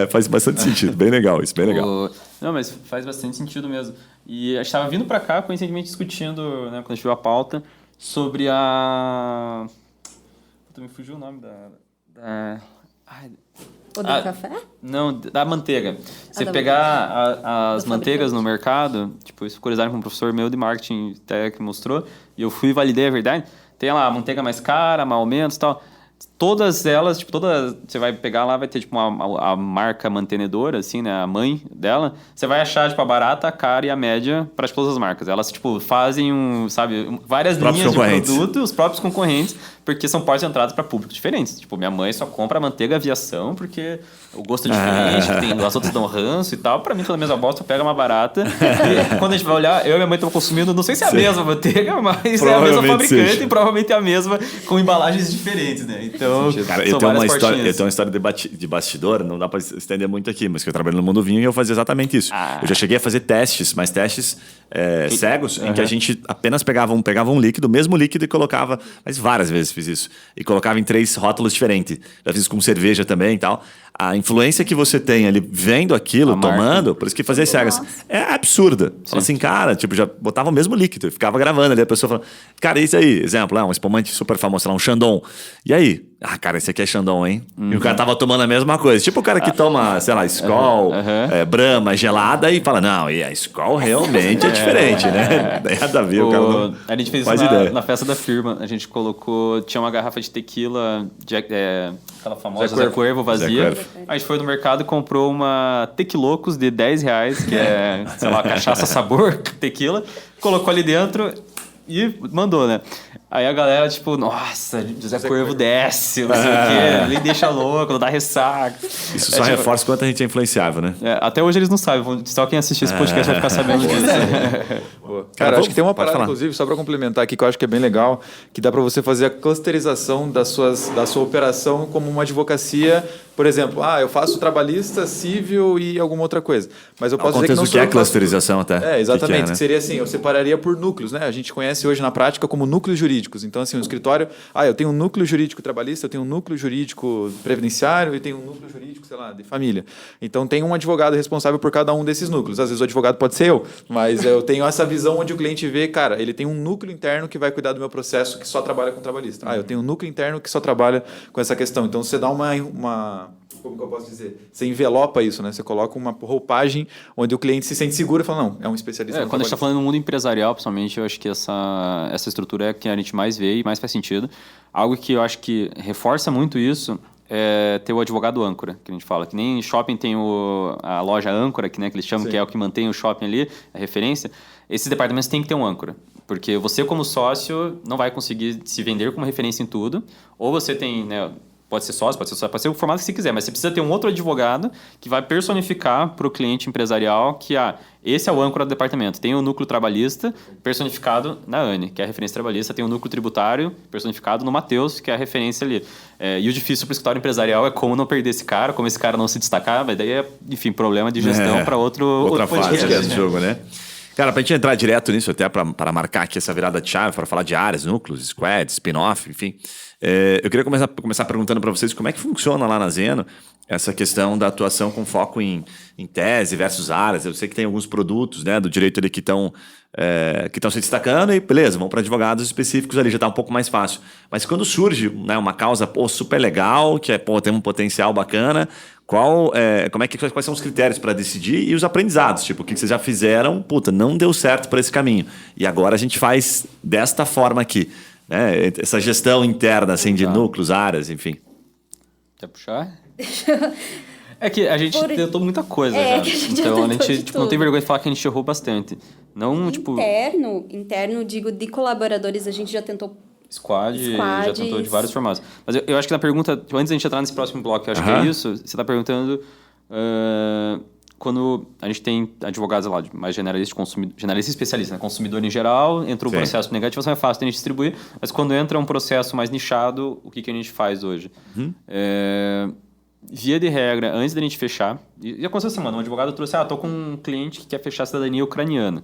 Faz bastante sentido. Bem legal isso, bem legal. Não, mas faz bastante sentido mesmo. E a gente estava vindo para cá, coincidentemente, discutindo, né, quando a gente viu a pauta, sobre a... Me fugiu o nome da... O do café? Não, da manteiga. Você pegar as manteigas no mercado, tipo, isso curiosidade com um professor meu de marketing até que mostrou, e eu fui e validei a verdade, tem lá a manteiga mais cara, mais ou menos e tal. Todas elas, tipo, você vai pegar lá, vai ter, tipo, a marca mantenedora, assim, né, a mãe dela. Você vai achar, tipo, a barata, a cara e a média para todas as marcas. Elas, tipo, fazem, várias linhas de produto, os próprios concorrentes, porque são portas de entrada para públicos diferentes. Tipo, minha mãe só compra a manteiga aviação, porque o gosto é diferente, as outras dão ranço e tal. Para mim, toda a mesma bosta, pega uma barata. E quando a gente vai olhar, eu e minha mãe estamos consumindo, não sei se é a mesma manteiga, mas é a mesma fabricante e provavelmente é a mesma com embalagens diferentes, né? Então, cara, eu tenho uma história de bastidor, não dá para estender muito aqui, mas que eu trabalho no mundo vinho e eu fazia exatamente isso. Eu já cheguei a fazer testes, mas testes cegos, em que a gente apenas pegava um líquido, o mesmo líquido, e colocava, mas várias vezes fiz isso, e colocava em 3 rótulos diferentes. Já fiz com cerveja também e tal. A influência que você tem ali vendo aquilo, tomando, por isso que fazer cegas é absurda. Fala assim, cara, tipo, já botava o mesmo líquido, ficava gravando ali, a pessoa falando, cara, isso aí, exemplo, um espumante super famoso, um Chandon. E aí? Cara, esse aqui é Chandon, hein? E o cara tava tomando a mesma coisa. Tipo o cara que toma, sei lá, Skol, Brahma, gelada e fala, não, e a Skol realmente é diferente, né? Nada a ver, o cara não a gente fez isso na festa da firma. A gente colocou, tinha uma garrafa de tequila, aquela famosa Zé Cuervo vazia. A gente foi no mercado e comprou uma Tequilocos de R$10, que é, sei lá, cachaça sabor tequila. Colocou ali dentro e mandou, né? Aí a galera, tipo, nossa, José Cuervo desce, não sei o quê, ele deixa louco, não dá ressaca. Isso só reforça quanto a gente é influenciável, né? Até hoje eles não sabem, só quem assistir esse podcast vai ficar sabendo disso. Cara, acho que tem uma parada, inclusive, só para complementar aqui, que eu acho que é bem legal, que dá para você fazer a clusterização da sua operação como uma advocacia. Por exemplo, eu faço trabalhista, civil e alguma outra coisa. Mas eu posso dizer que não sou... O que é clusterização até? Exatamente. Que né? Seria assim, eu separaria por núcleos, né? A gente conhece hoje na prática como núcleos jurídicos. Então, assim, um escritório... eu tenho um núcleo jurídico trabalhista, eu tenho um núcleo jurídico previdenciário e tenho um núcleo jurídico, sei lá, de família. Então, tem um advogado responsável por cada um desses núcleos. Às vezes o advogado pode ser eu, mas eu tenho essa visão onde o cliente vê, cara, ele tem um núcleo interno que vai cuidar do meu processo que só trabalha com trabalhista. Eu tenho um núcleo interno que só trabalha com essa questão. Então, você dá uma como que eu posso dizer? Você envelopa isso, né? Você coloca uma roupagem onde o cliente se sente seguro e fala, não, é um especialista. Quando a gente está falando no mundo empresarial, principalmente, eu acho que essa estrutura é que a gente mais vê e mais faz sentido. Algo que eu acho que reforça muito isso é ter o advogado âncora, que a gente fala. Que nem em shopping tem a loja âncora, que eles chamam, que é o que mantém o shopping ali, a referência. Esses departamentos têm que ter um âncora. Porque você, como sócio, não vai conseguir se vender como referência em tudo. Ou você tem... Pode ser sócio, pode ser o formato que você quiser, mas você precisa ter um outro advogado que vai personificar para o cliente empresarial que esse é o âncora do departamento. Tem o núcleo trabalhista personificado na Anne, que é a referência trabalhista, tem o núcleo tributário personificado no Matheus, que é a referência ali. E o difícil para o escritório empresarial é como não perder esse cara, como esse cara não se destacar, mas daí é, enfim, problema de gestão para outra fase desse jogo, né? Cara, pra gente entrar direto nisso, até para marcar aqui essa virada de chave, para falar de áreas, núcleos, squads, spin-off, enfim. Eu queria começar perguntando para vocês como é que funciona lá na Zeno essa questão da atuação com foco em tese versus áreas. Eu sei que tem alguns produtos, né, do direito ali que estão se destacando e beleza, vão para advogados específicos ali, já está um pouco mais fácil. Mas quando surge, né, uma causa super legal, que tem um potencial bacana, quais são os critérios para decidir e os aprendizados? Tipo, o que vocês já fizeram, não deu certo por esse caminho. E agora a gente faz desta forma aqui. Né? Essa gestão interna assim, de núcleos, áreas, enfim. Quer puxar? É que a gente tentou muita coisa já. Então a gente não tem vergonha de falar que a gente errou bastante. Não, Interno, digo, de colaboradores, a gente já tentou. Squad já tentou de vários formatos. Mas eu acho que na pergunta, antes da gente entrar nesse próximo bloco, eu acho que é isso, você está perguntando quando a gente tem advogados lá, mais generalista e especialista, né? Consumidor em geral, entra um processo de negativação, é fácil de a gente distribuir, mas quando entra um processo mais nichado, o que a gente faz hoje? Via de regra, antes da gente fechar, e aconteceu essa semana, um advogado trouxe, tô com um cliente que quer fechar a cidadania ucraniana.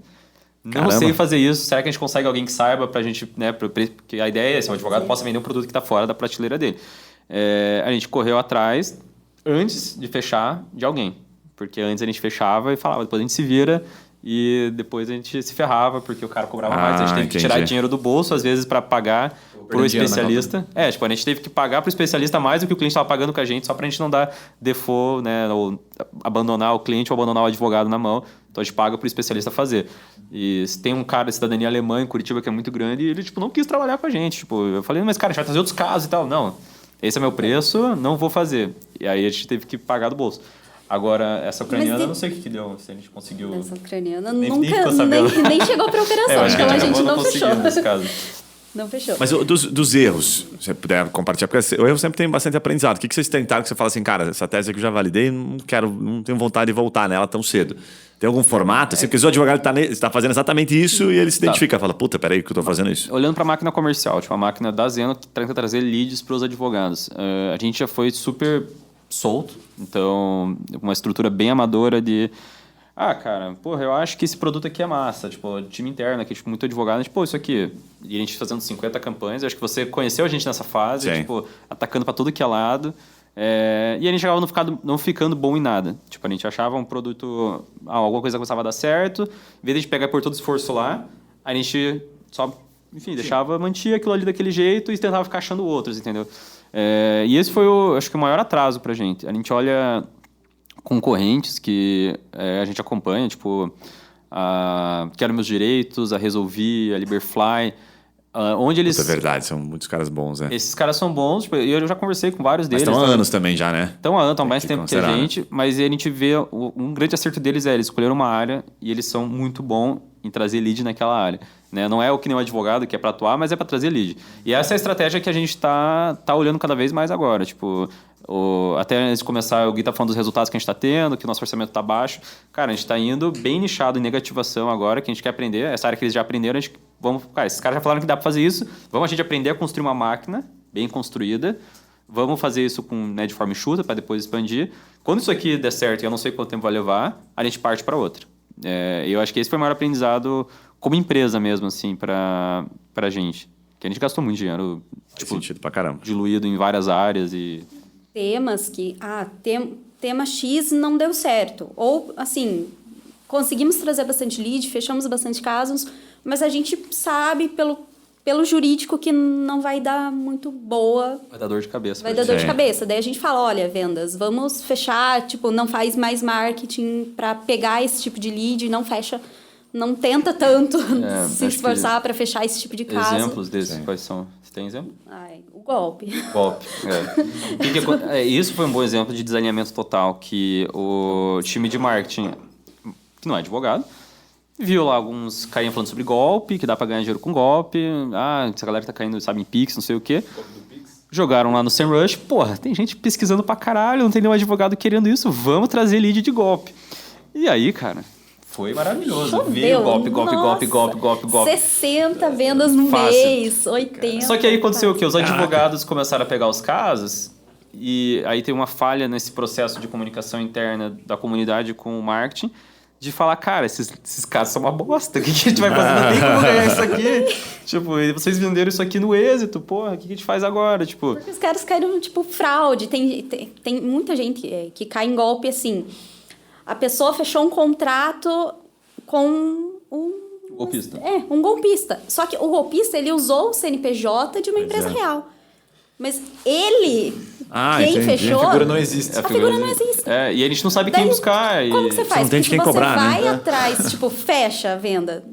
Não sei fazer isso. Será que a gente consegue alguém que saiba pra gente, né? Porque a ideia é que um advogado possa vender um produto que está fora da prateleira dele. A gente correu atrás, antes de fechar, de alguém. Porque antes a gente fechava e falava, depois a gente se vira e depois a gente se ferrava, porque o cara cobrava mais. A gente teve que tirar dinheiro do bolso, às vezes, para pagar pro especialista. A gente teve que pagar pro especialista mais do que o cliente estava pagando com a gente, só pra gente não dar default, né? Ou abandonar o cliente ou abandonar o advogado na mão. Então a gente paga pro especialista fazer. E se tem um cara de cidadania alemã em Curitiba que é muito grande, e ele não quis trabalhar com a gente. Eu falei, mas cara, a gente vai trazer outros casos e tal. Não, esse é meu preço, não vou fazer. E aí a gente teve que pagar do bolso. Agora, essa ucraniana, eu não sei o que deu, se a gente conseguiu... Essa ucraniana nem chegou para operação, então a gente não fechou. Nesse caso. Não fechou. Mas dos erros, se você puder compartilhar, porque o erro sempre tem bastante aprendizado. O que vocês tentaram que você fala assim, cara, essa tese aqui eu já validei, não tenho vontade de voltar nela tão cedo. Tem algum formato? Assim, porque o advogado está fazendo exatamente isso e ele se identifica, fala, peraí que eu estou fazendo isso. Olhando para a máquina comercial, a máquina da Zeno que tenta trazer leads para os advogados. A gente já foi super solto, então uma estrutura bem amadora de... cara, eu acho que esse produto aqui é massa. Time interno aqui, muito advogado, isso aqui. E a gente fazendo 50 campanhas. Eu acho que você conheceu a gente nessa fase, atacando para tudo que é lado. E a gente acabava não ficando bom em nada. A gente achava um produto, alguma coisa começava a dar certo. Em vez de a gente pegar por todo esforço lá, a gente só, mantinha aquilo ali daquele jeito e tentava ficar achando outros, entendeu? E esse foi, acho que o maior atraso pra gente. A gente olha... concorrentes que a gente acompanha, a Quero Meus Direitos, a Resolvi, a Liberfly, onde eles... É verdade, são muitos caras bons, né? Esses caras são bons, e eu já conversei com vários deles. Mas estão há anos também já, né? Estão há mais tempo que a gente, mas a gente vê, um grande acerto deles eles escolheram uma área e eles são muito bons em trazer lead naquela área. Né? Não é o que nem um advogado que é para atuar, mas é para trazer lead. E essa é a estratégia que a gente está olhando cada vez mais agora. Até antes de começar, o Gui tá falando dos resultados que a gente está tendo, que o nosso orçamento está baixo. Cara, a gente está indo bem nichado em negativação agora, que a gente quer aprender. Essa área que eles já aprenderam, esses caras já falaram que dá para fazer isso. Vamos a gente aprender a construir uma máquina bem construída. Vamos fazer isso de forma enxuta para depois expandir. Quando isso aqui der certo, e eu não sei quanto tempo vai levar, a gente parte para outra. Eu acho que esse foi o maior aprendizado como empresa mesmo, assim, pra gente. Que a gente gastou muito dinheiro, Faz sentido pra caramba. diluído em várias áreas e... Temas que, tema X não deu certo. Ou, assim, conseguimos trazer bastante lead, fechamos bastante casos, mas a gente sabe pelo jurídico que não vai dar muito boa. Vai dar dor de cabeça. Vai dar dor de cabeça. Daí a gente fala, olha, vendas, vamos fechar, não faz mais marketing para pegar esse tipo de lead, não fecha... Não tenta tanto se esforçar para fechar esse tipo de caso. Exemplos desses, quais são? Você tem exemplo? O golpe. Isso foi um bom exemplo de desalinhamento total, que o time de marketing, que não é advogado, viu lá alguns carinha falando sobre golpe, que dá para ganhar dinheiro com golpe. Essa galera tá caindo, em Pix, não sei o quê. Jogaram lá no SEMrush, porra, tem gente pesquisando pra caralho, não tem nenhum advogado querendo isso, vamos trazer lead de golpe. E aí, cara, foi maravilhoso. Veio golpe. 60 vendas no Fácil. mês, 80. Só que aí aconteceu o quê? Os advogados começaram a pegar os casos e aí tem uma falha nesse processo de comunicação interna da comunidade com o marketing de falar, cara, esses casos são uma bosta, o que a gente vai fazer? Não tem como ganhar isso aqui. Tipo, vocês venderam isso aqui no êxito, porra, o que a gente faz agora? Tipo... Porque os caras caíram, tipo, fraude. Tem muita gente que cai em golpe, assim. A pessoa fechou um contrato com Golpista. um golpista. Só que o golpista, ele usou o CNPJ de uma empresa real. Mas ele, quem entendi. fechou... A figura não existe. A figura não existe. É, e a gente não sabe Daí, quem buscar. Como que você faz? não tem de Porque quem você cobrar, né? vai atrás, tipo, fecha a venda.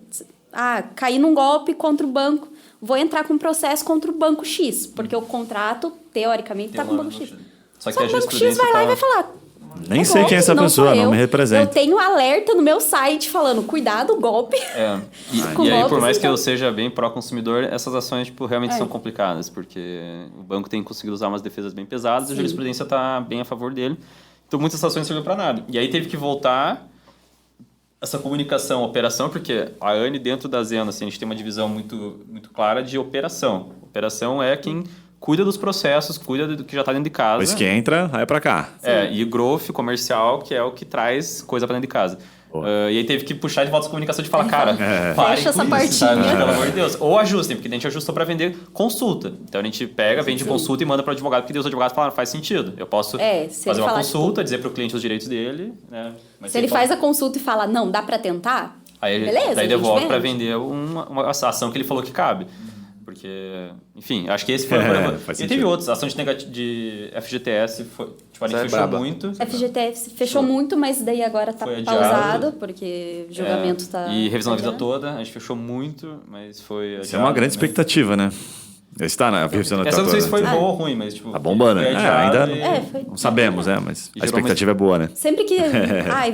Caí num golpe contra o banco. Vou entrar com um processo contra o banco X. Porque o contrato, teoricamente, tá com o banco X. Só Só que a que o banco X jurisprudência vai lá e tá... vai falar... Nem sei quem é essa não pessoa, sou não eu. me representa. Eu tenho alerta no meu site falando, cuidado, golpe. É. Com E aí, por golpes, mais que então. eu seja bem pró-consumidor, essas ações tipo, realmente são complicadas, porque o banco tem conseguido usar umas defesas bem pesadas e a jurisprudência está bem a favor dele. Então, muitas ações serviram para nada. E aí teve que voltar essa comunicação, operação, porque a ANE, dentro da Zeno, assim, a gente tem uma divisão muito, muito clara de operação. Operação é quem cuida dos processos, cuida do que já está dentro de casa. Pois que entra, vai pra cá. E growth comercial, que é o que traz coisa para dentro de casa. E aí teve que puxar de volta essa comunicação de falar, cara, parem Fecha essa com isso, sabe? partinha. Pelo amor de Deus. Ou ajustem, porque a gente ajustou para vender consulta. Então a gente pega, vende consulta e manda para o advogado, porque os advogados falaram, faz sentido. Eu posso se fazer ele uma falar, consulta, dizer para o cliente os direitos dele. Né? Mas Se ele faz a consulta e fala, não, dá pra tentar? Aí beleza, daí a gente devolve para vende. vender uma ação que ele falou que cabe. Porque, enfim, acho que esse foi o problema. faz E sentido. teve outros. A ação de FGTS, tipo, a gente fechou muito. FGTS fechou muito, mas daí agora tá Foi adiado. pausado, porque o julgamento tá... E revisão da vida adiado. toda, a gente fechou muito, mas foi... Isso é uma grande expectativa, né? Está na revisão da Essa eu não sei se foi toda. boa ou ruim, mas tipo... Tá bombando, foi né? adiado Ainda e- foi. não sabemos, né? Mas E a gerou expectativa é boa, né? Sempre que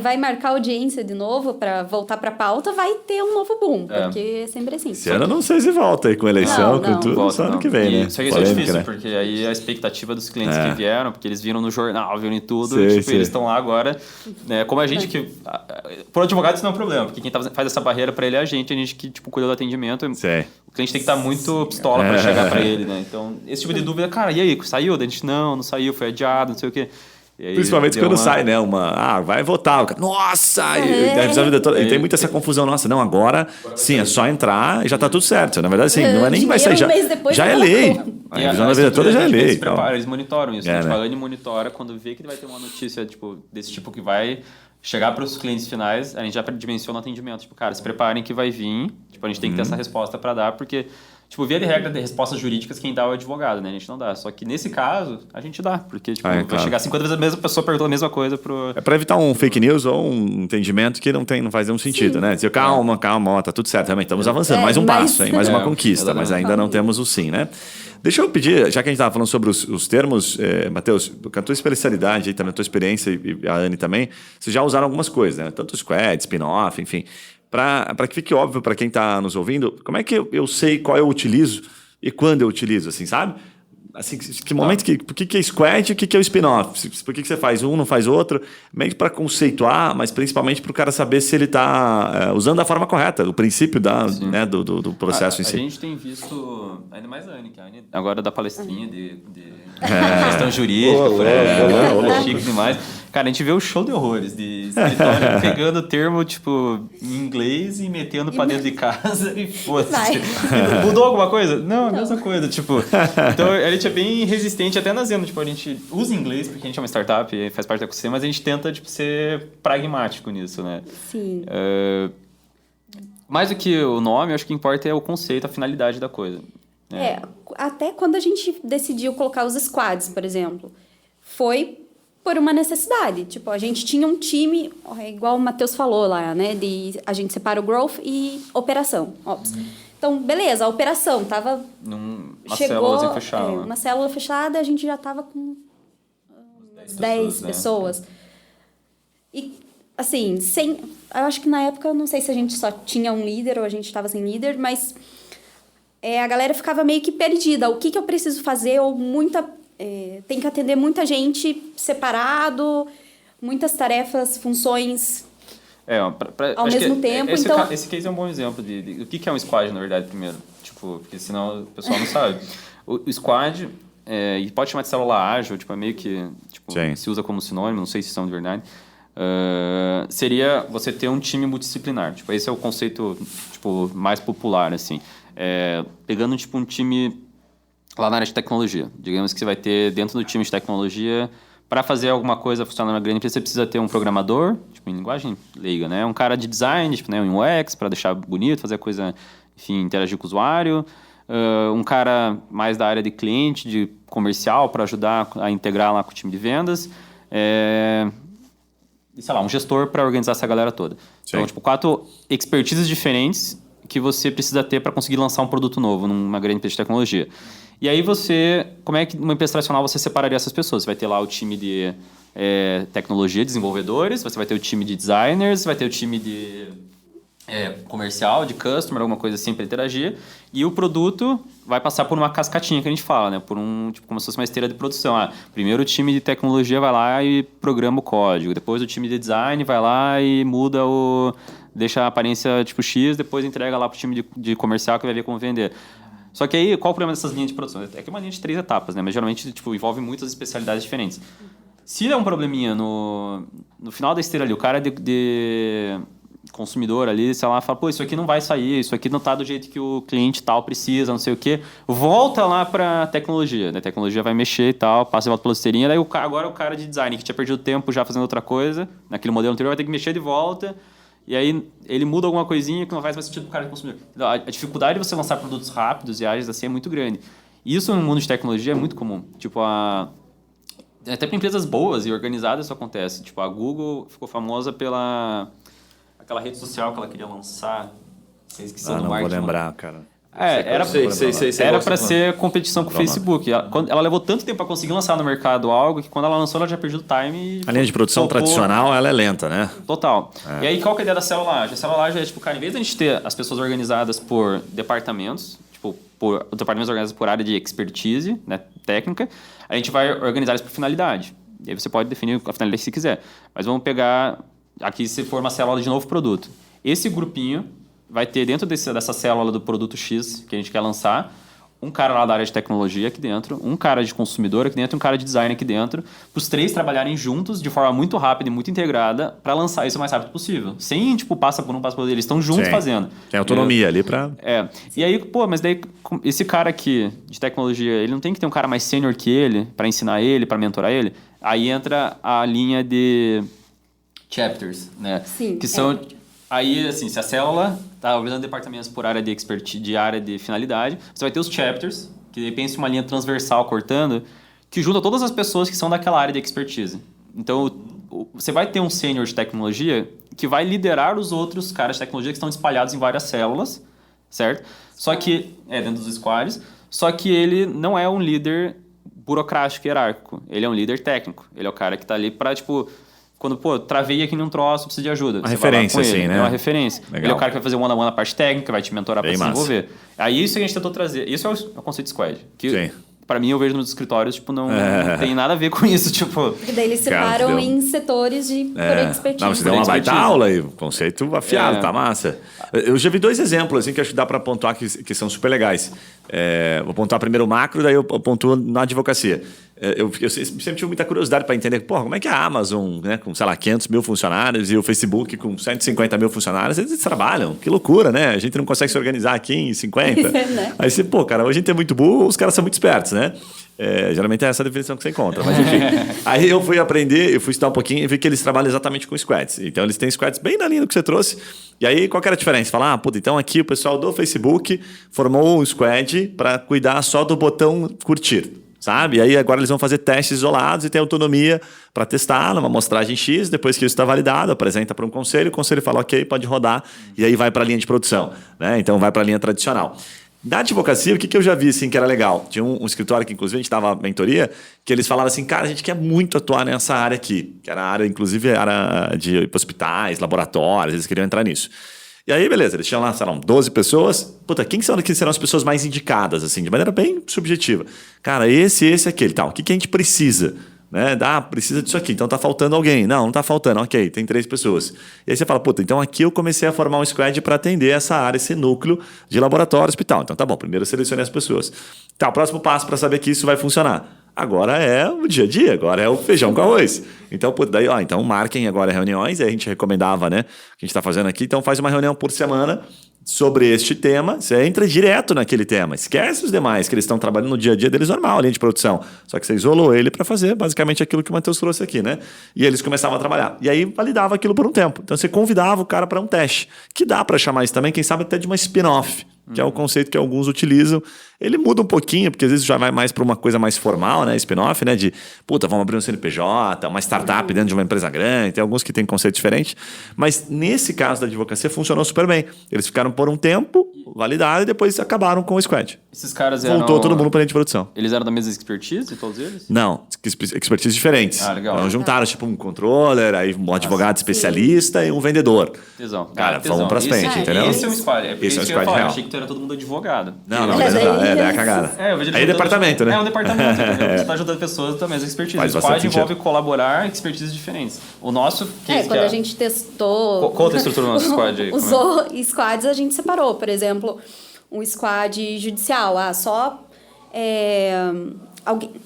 vai marcar audiência de novo pra voltar pra pauta, vai ter um novo boom, porque é sempre assim. Esse ano eu não sei se volta aí com eleição, Não, com não. tudo, Volta, só ano não. que vem, né? Só que isso é Polêmica, difícil, né? porque aí a expectativa dos clientes que vieram, porque eles viram no jornal, viram em tudo, Sei, tipo, sei. eles estão lá agora, né? Como a gente que... Por advogado isso não é um problema, porque quem faz essa barreira pra ele é a gente que tipo, cuida do atendimento. Sei. O cliente tem que estar muito pistola pra chegar pra ele, né? Então, esse tipo de dúvida, cara, e aí, saiu? Daí a gente, não saiu, foi adiado, não sei o quê. E aí Principalmente deu quando uma- sai, né? Vai votar. O cara, nossa! E a revisão da vida toda. E tem muita essa confusão. Nossa, não, agora sim, é só entrar e já tá tudo certo. Na verdade, sim, não é nem vai sair. Um mês depois Já é voltou. lei. A E revisão da vida toda já é estrutura, lei. eles Então. preparam, eles monitoram isso. É, Tipo, né? a ANE monitora, quando vê que vai ter uma notícia tipo, desse tipo que vai chegar para os clientes finais, a gente já dimensiona o atendimento. Tipo, cara, se preparem que vai vir. Tipo, a gente tem que ter essa resposta para dar, porque, tipo, via de regra de respostas jurídicas, quem dá é o advogado, né? A gente não dá. Só que nesse caso, a gente dá. Porque, tipo, vai claro. chegar 50 vezes a mesma pessoa perguntando a mesma coisa pro... É para evitar um fake news ou um entendimento que não faz nenhum sentido, né? Dizer, calma, ó, tá tudo certo. Também estamos avançando. Mais um mas- passo, hein? Mais uma conquista, mas exatamente. ainda não temos o sim, né? Deixa eu pedir, já que a gente estava falando sobre os termos, Matheus, com a tua especialidade, aí, também a tua experiência e a Anne também, vocês já usaram algumas coisas, né? Tanto squad, spin-off, enfim. Para que fique óbvio para quem está nos ouvindo, como é que eu sei qual eu utilizo e quando eu utilizo, assim, sabe? Assim, que momento por que é squad e o que é o spin-off? Por que você faz um, não faz outro? Meio que para conceituar, mas principalmente para o cara saber se ele está usando da forma correta, o princípio né, do processo em si. A gente tem visto, ainda mais a Anne, que a Anne agora dá palestrinha de questão jurídica, chique demais. Cara, a gente vê o show de horrores de escritório pegando o termo, tipo, em inglês e metendo pra dentro de casa e foda-se. Vai. Mudou alguma coisa? Não, a mesma coisa, tipo. Então, a gente é bem resistente até na Zeno, tipo, a gente usa inglês porque a gente é uma startup e faz parte do ecossistema, mas a gente tenta, tipo, ser pragmático nisso, né? Sim. Mais do que o nome, eu acho que o que importa é o conceito, a finalidade da coisa. Até quando a gente decidiu colocar os squads, por exemplo, foi por uma necessidade. Tipo, a gente tinha um time, igual o Matheus falou lá, né? A gente separa o growth e operação, óbvio. Então, beleza, a operação tava... Uma chegou, célula fechada. Né? uma célula fechada, a gente já tava com 10 pessoas. Né? E, assim, eu acho que na época, eu não sei se a gente só tinha um líder ou a gente estava sem líder, mas a galera ficava meio que perdida. O que eu preciso fazer? Ou tem que atender muita gente separado, muitas tarefas, funções ao mesmo tempo. Esse case é um bom exemplo de o que é um squad, na verdade, primeiro. Tipo, porque senão o pessoal não sabe. O squad, e pode chamar de célula ágil, tipo, é meio que se usa como sinônimo, não sei se são de verdade. Seria você ter um time multidisciplinar. Tipo, esse é o conceito mais popular, assim. Pegando um time lá na área de tecnologia. Digamos que você vai ter dentro do time de tecnologia, para fazer alguma coisa funcionar na grande empresa, você precisa ter um programador, em linguagem leiga, né? Um cara de design, um UX, para deixar bonito, fazer a coisa, enfim, interagir com o usuário. Um cara mais da área de cliente, de comercial, para ajudar a integrar lá com o time de vendas. E, sei lá, um gestor para organizar essa galera toda. Sim. Então, 4 expertises diferentes que você precisa ter para conseguir lançar um produto novo numa grande empresa de tecnologia. E aí como é que numa empresa tradicional você separaria essas pessoas? Você vai ter lá o time de tecnologia, desenvolvedores, você vai ter o time de designers, você vai ter o time de comercial, de customer, alguma coisa assim para interagir. E o produto vai passar por uma cascatinha que a gente fala, né? Por como se fosse uma esteira de produção. Primeiro o time de tecnologia vai lá e programa o código. Depois o time de design vai lá e muda deixa a aparência X, depois entrega lá para o time de comercial que vai ver como vender. Só que aí, qual o problema dessas linhas de produção? É que é uma linha de 3 etapas, né? Mas geralmente envolve muitas especialidades diferentes. Se der um probleminha no final da esteira ali, o cara de consumidor ali, sei lá, fala, isso aqui não vai sair, isso aqui não tá do jeito que o cliente tal precisa, não sei o quê, volta lá pra tecnologia, né? A tecnologia vai mexer e tal, passa e volta pela esteirinha, daí agora o cara de design que tinha perdido tempo já fazendo outra coisa, naquele modelo anterior, vai ter que mexer de volta. E aí ele muda alguma coisinha que não faz mais sentido para o cara de consumidor. A dificuldade de você lançar produtos rápidos e ágeis assim é muito grande. E isso no mundo de tecnologia é muito comum. Até para empresas boas e organizadas isso acontece. A Google ficou famosa pela aquela rede social que ela queria lançar. Vocês que são do marketing. Não vou lembrar, cara. Era para ser competição com o Facebook. Ela levou tanto tempo para conseguir lançar no mercado algo que quando ela lançou ela já perdeu o time. A linha de produção tradicional ela é lenta, né? Total. E aí qual que é a ideia da célula ágil? A célula ágil é em vez de a gente ter as pessoas organizadas por departamentos, por departamentos organizados por área de expertise, né, técnica, a gente vai organizar eles por finalidade. E aí você pode definir a finalidade que você quiser. Mas vamos pegar aqui se for uma célula de novo produto. Esse grupinho vai ter dentro dessa célula do produto X que a gente quer lançar, um cara lá da área de tecnologia aqui dentro, um cara de consumidor aqui dentro, um cara de design aqui dentro, para os 3 trabalharem juntos de forma muito rápida e muito integrada para lançar isso o mais rápido possível. Sem, passa por um, passa por outro. Eles estão juntos fazendo. Tem autonomia ali para... E aí, mas daí esse cara aqui de tecnologia, ele não tem que ter um cara mais sênior que ele para ensinar ele, para mentorar ele. Aí entra a linha de chapters, né? Sim. Que são... Aí, assim, se a célula está organizando departamentos por área de expertise, de área de finalidade, você vai ter os chapters, que de repente uma linha transversal cortando, que junta todas as pessoas que são daquela área de expertise. Então, você vai ter um sênior de tecnologia que vai liderar os outros caras de tecnologia que estão espalhados em várias células, certo? Só que, dentro dos squads, só que ele não é um líder burocrático e hierárquico. Ele é um líder técnico. Ele é o cara que está ali para, quando, travei aqui num troço, preciso de ajuda. Uma referência, assim, né? É uma referência. Legal. Ele é o cara que vai fazer one-on-one na parte técnica, vai te mentorar para desenvolver. Aí isso que a gente tentou trazer. Isso é o conceito de squad. Que, para mim, eu vejo nos escritórios, não tem nada a ver com isso, Porque daí eles separam em setores por expertise. Não, você deu uma baita aula aí, conceito afiado, tá massa. Eu já vi 2 exemplos, assim, que acho que dá para pontuar que são super legais. Vou pontuar primeiro o macro, daí eu pontuo na advocacia. Eu sempre tive muita curiosidade para entender, como é que a Amazon, né, com, 500 mil funcionários e o Facebook com 150 mil funcionários, eles trabalham. Que loucura, né? A gente não consegue se organizar aqui em 50. Né? Aí você, cara, a gente é muito burro, os caras são muito espertos, né? Geralmente é essa a definição que você encontra, mas enfim. Aí eu fui aprender, eu fui estudar um pouquinho e vi que eles trabalham exatamente com squads. Então eles têm squads bem na linha do que você trouxe. E aí qual que era a diferença? Falar, então aqui o pessoal do Facebook formou um squad para cuidar só do botão curtir. Sabe? E aí agora eles vão fazer testes isolados e tem autonomia para testar numa amostragem X, depois que isso está validado, apresenta para um conselho, o conselho fala, ok, pode rodar, e aí vai para a linha de produção, né? Então vai para a linha tradicional. Na advocacia, o que eu já vi assim, que era legal? Tinha um escritório que, inclusive, a gente dava mentoria, que eles falavam assim, cara, a gente quer muito atuar nessa área aqui, que era a área, inclusive, área de hospitais, laboratórios, eles queriam entrar nisso. E aí, beleza, eles tinham lá, sei lá, 12 pessoas. Puta, quem que serão as pessoas mais indicadas, assim, de maneira bem subjetiva? Cara, esse, aquele, tal. O que a gente precisa? Né? Precisa disso aqui, então tá faltando alguém. Não tá faltando, ok, tem 3 pessoas. E aí você fala, puta, então aqui eu comecei a formar um squad para atender essa área, esse núcleo de laboratório, hospital. Então tá bom, primeiro eu selecionei as pessoas. Tá, o próximo passo para saber que isso vai funcionar. Agora é o dia a dia, agora é o feijão com arroz. Então, pô, daí, então marquem agora reuniões, e a gente recomendava, né, o que a gente está fazendo aqui. Então faz uma reunião por semana sobre este tema, você entra direto naquele tema, esquece os demais, que eles estão trabalhando no dia a dia deles normal, linha de produção, só que você isolou ele para fazer basicamente aquilo que o Matheus trouxe aqui, né? E eles começavam a trabalhar, e aí validava aquilo por um tempo, então você convidava o cara para um teste, que dá para chamar isso também, quem sabe até de uma spin-off, que é o conceito que alguns utilizam. Ele muda um pouquinho, porque às vezes já vai mais para uma coisa mais formal, né? Spin-off, né? De, puta, vamos abrir um CNPJ, uma startup dentro de uma empresa grande. Tem alguns que têm conceito diferente. Mas nesse caso da advocacia funcionou super bem. Eles ficaram por um tempo, validaram, e depois acabaram com o squad. Esses caras eram... Voltou todo mundo para a linha de produção. Eles eram da mesma expertise, todos eles? Não, expertise diferentes. Ah, legal. Então juntaram tipo um controller, aí um advogado especialista e um vendedor. Tesão. Cara, vamos para frente, entendeu? Esse é um squad. É Esse é um isso que eu ia squad falar. real. Eu achei que tu era todo mundo advogado. Não, mas é a cagada. Eu vejo Aí é departamento, né? É um departamento. Você está ajudando pessoas da mesma expertise. Faz O squad bastante envolve sentido. colaborar expertises diferentes. O nosso... Quando a gente testou... Conta a estrutura do nosso squad aí. Os squads a gente separou. Por exemplo, um squad judicial.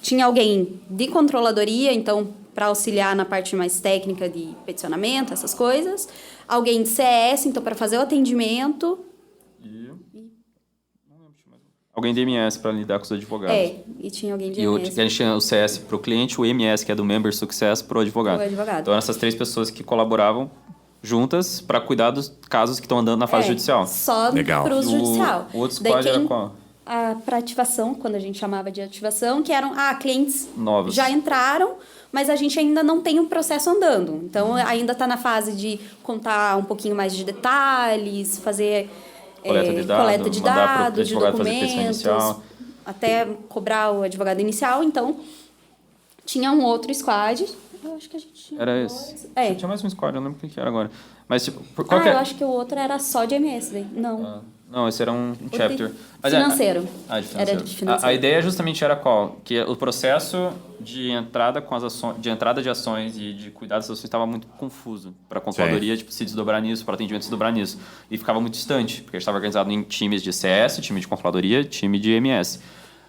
Tinha alguém de controladoria, então, para auxiliar na parte mais técnica de peticionamento, essas coisas. Alguém de CS, então, para fazer o atendimento. Alguém de MS para lidar com os advogados. E tinha alguém de E MS. a gente tinha o CS para o cliente, o MS, que é do Member Success, para o advogado. Pro advogado. Então, eram essas 3 pessoas que colaboravam juntas para cuidar dos casos que estão andando na fase judicial. Só Legal. para uso judicial. O outro squad era qual? Para ativação, quando a gente chamava de ativação, que eram clientes Novos. já entraram, mas a gente ainda não tem um processo andando. Então, ainda está na fase de contar um pouquinho mais de detalhes, fazer Coleta de dados, de advogado fazer petição documentos, inicial. até cobrar o advogado inicial. Então, tinha um outro squad. Eu acho que a gente tinha Era dois. esse. Tinha mais um squad, eu não lembro o que era agora. Mas, tipo, qual que eu é? acho que o outro era só de MS, daí. Não. Não, esse era um chapter. Mas Financeiro. de financeiro. Era de financeiro. A ideia justamente era qual? Que o processo de entrada com as ações, de entrada de ações e de cuidar das ações estava muito confuso para a controladoria, tipo, se desdobrar nisso, para atendimento se desdobrar nisso. E ficava muito distante, porque a gente estava organizado em times de CS, time de controladoria, time de MS.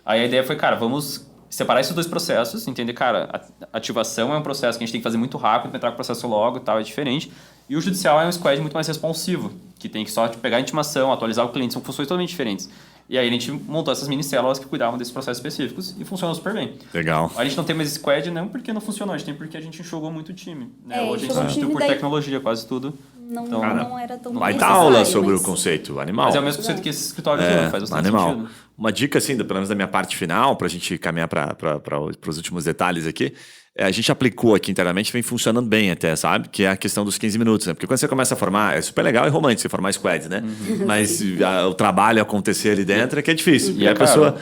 Aí a ideia foi, cara, vamos separar esses 2 processos, entender, cara, a ativação é um processo que a gente tem que fazer muito rápido para entrar com o processo logo e tal, é diferente. E o judicial é um squad muito mais responsivo, que tem que só pegar a intimação, atualizar o cliente, são funções totalmente diferentes. E aí a gente montou essas mini células que cuidavam desses processos específicos e funcionou super bem. Legal. A gente não tem mais squad não porque não funcionou, a gente tem porque a gente enxugou muito o time. Né? Hoje a gente enxugou o substituiu time, por daí tecnologia, quase tudo. Não era tão Vai dar necessário, aula sobre mas... o conceito animal. Mas é o mesmo conceito que esse escritório usa, faz bastante animal. sentido. Uma dica, assim, pelo menos da minha parte final, para a gente caminhar para os últimos detalhes aqui, a gente aplicou aqui internamente, vem funcionando bem até, sabe? Que é a questão dos 15 minutos, né? Porque quando você começa a formar, é super legal e romântico você formar squads, né? Mas o trabalho acontecer ali dentro é que é difícil. E E a caro, pessoa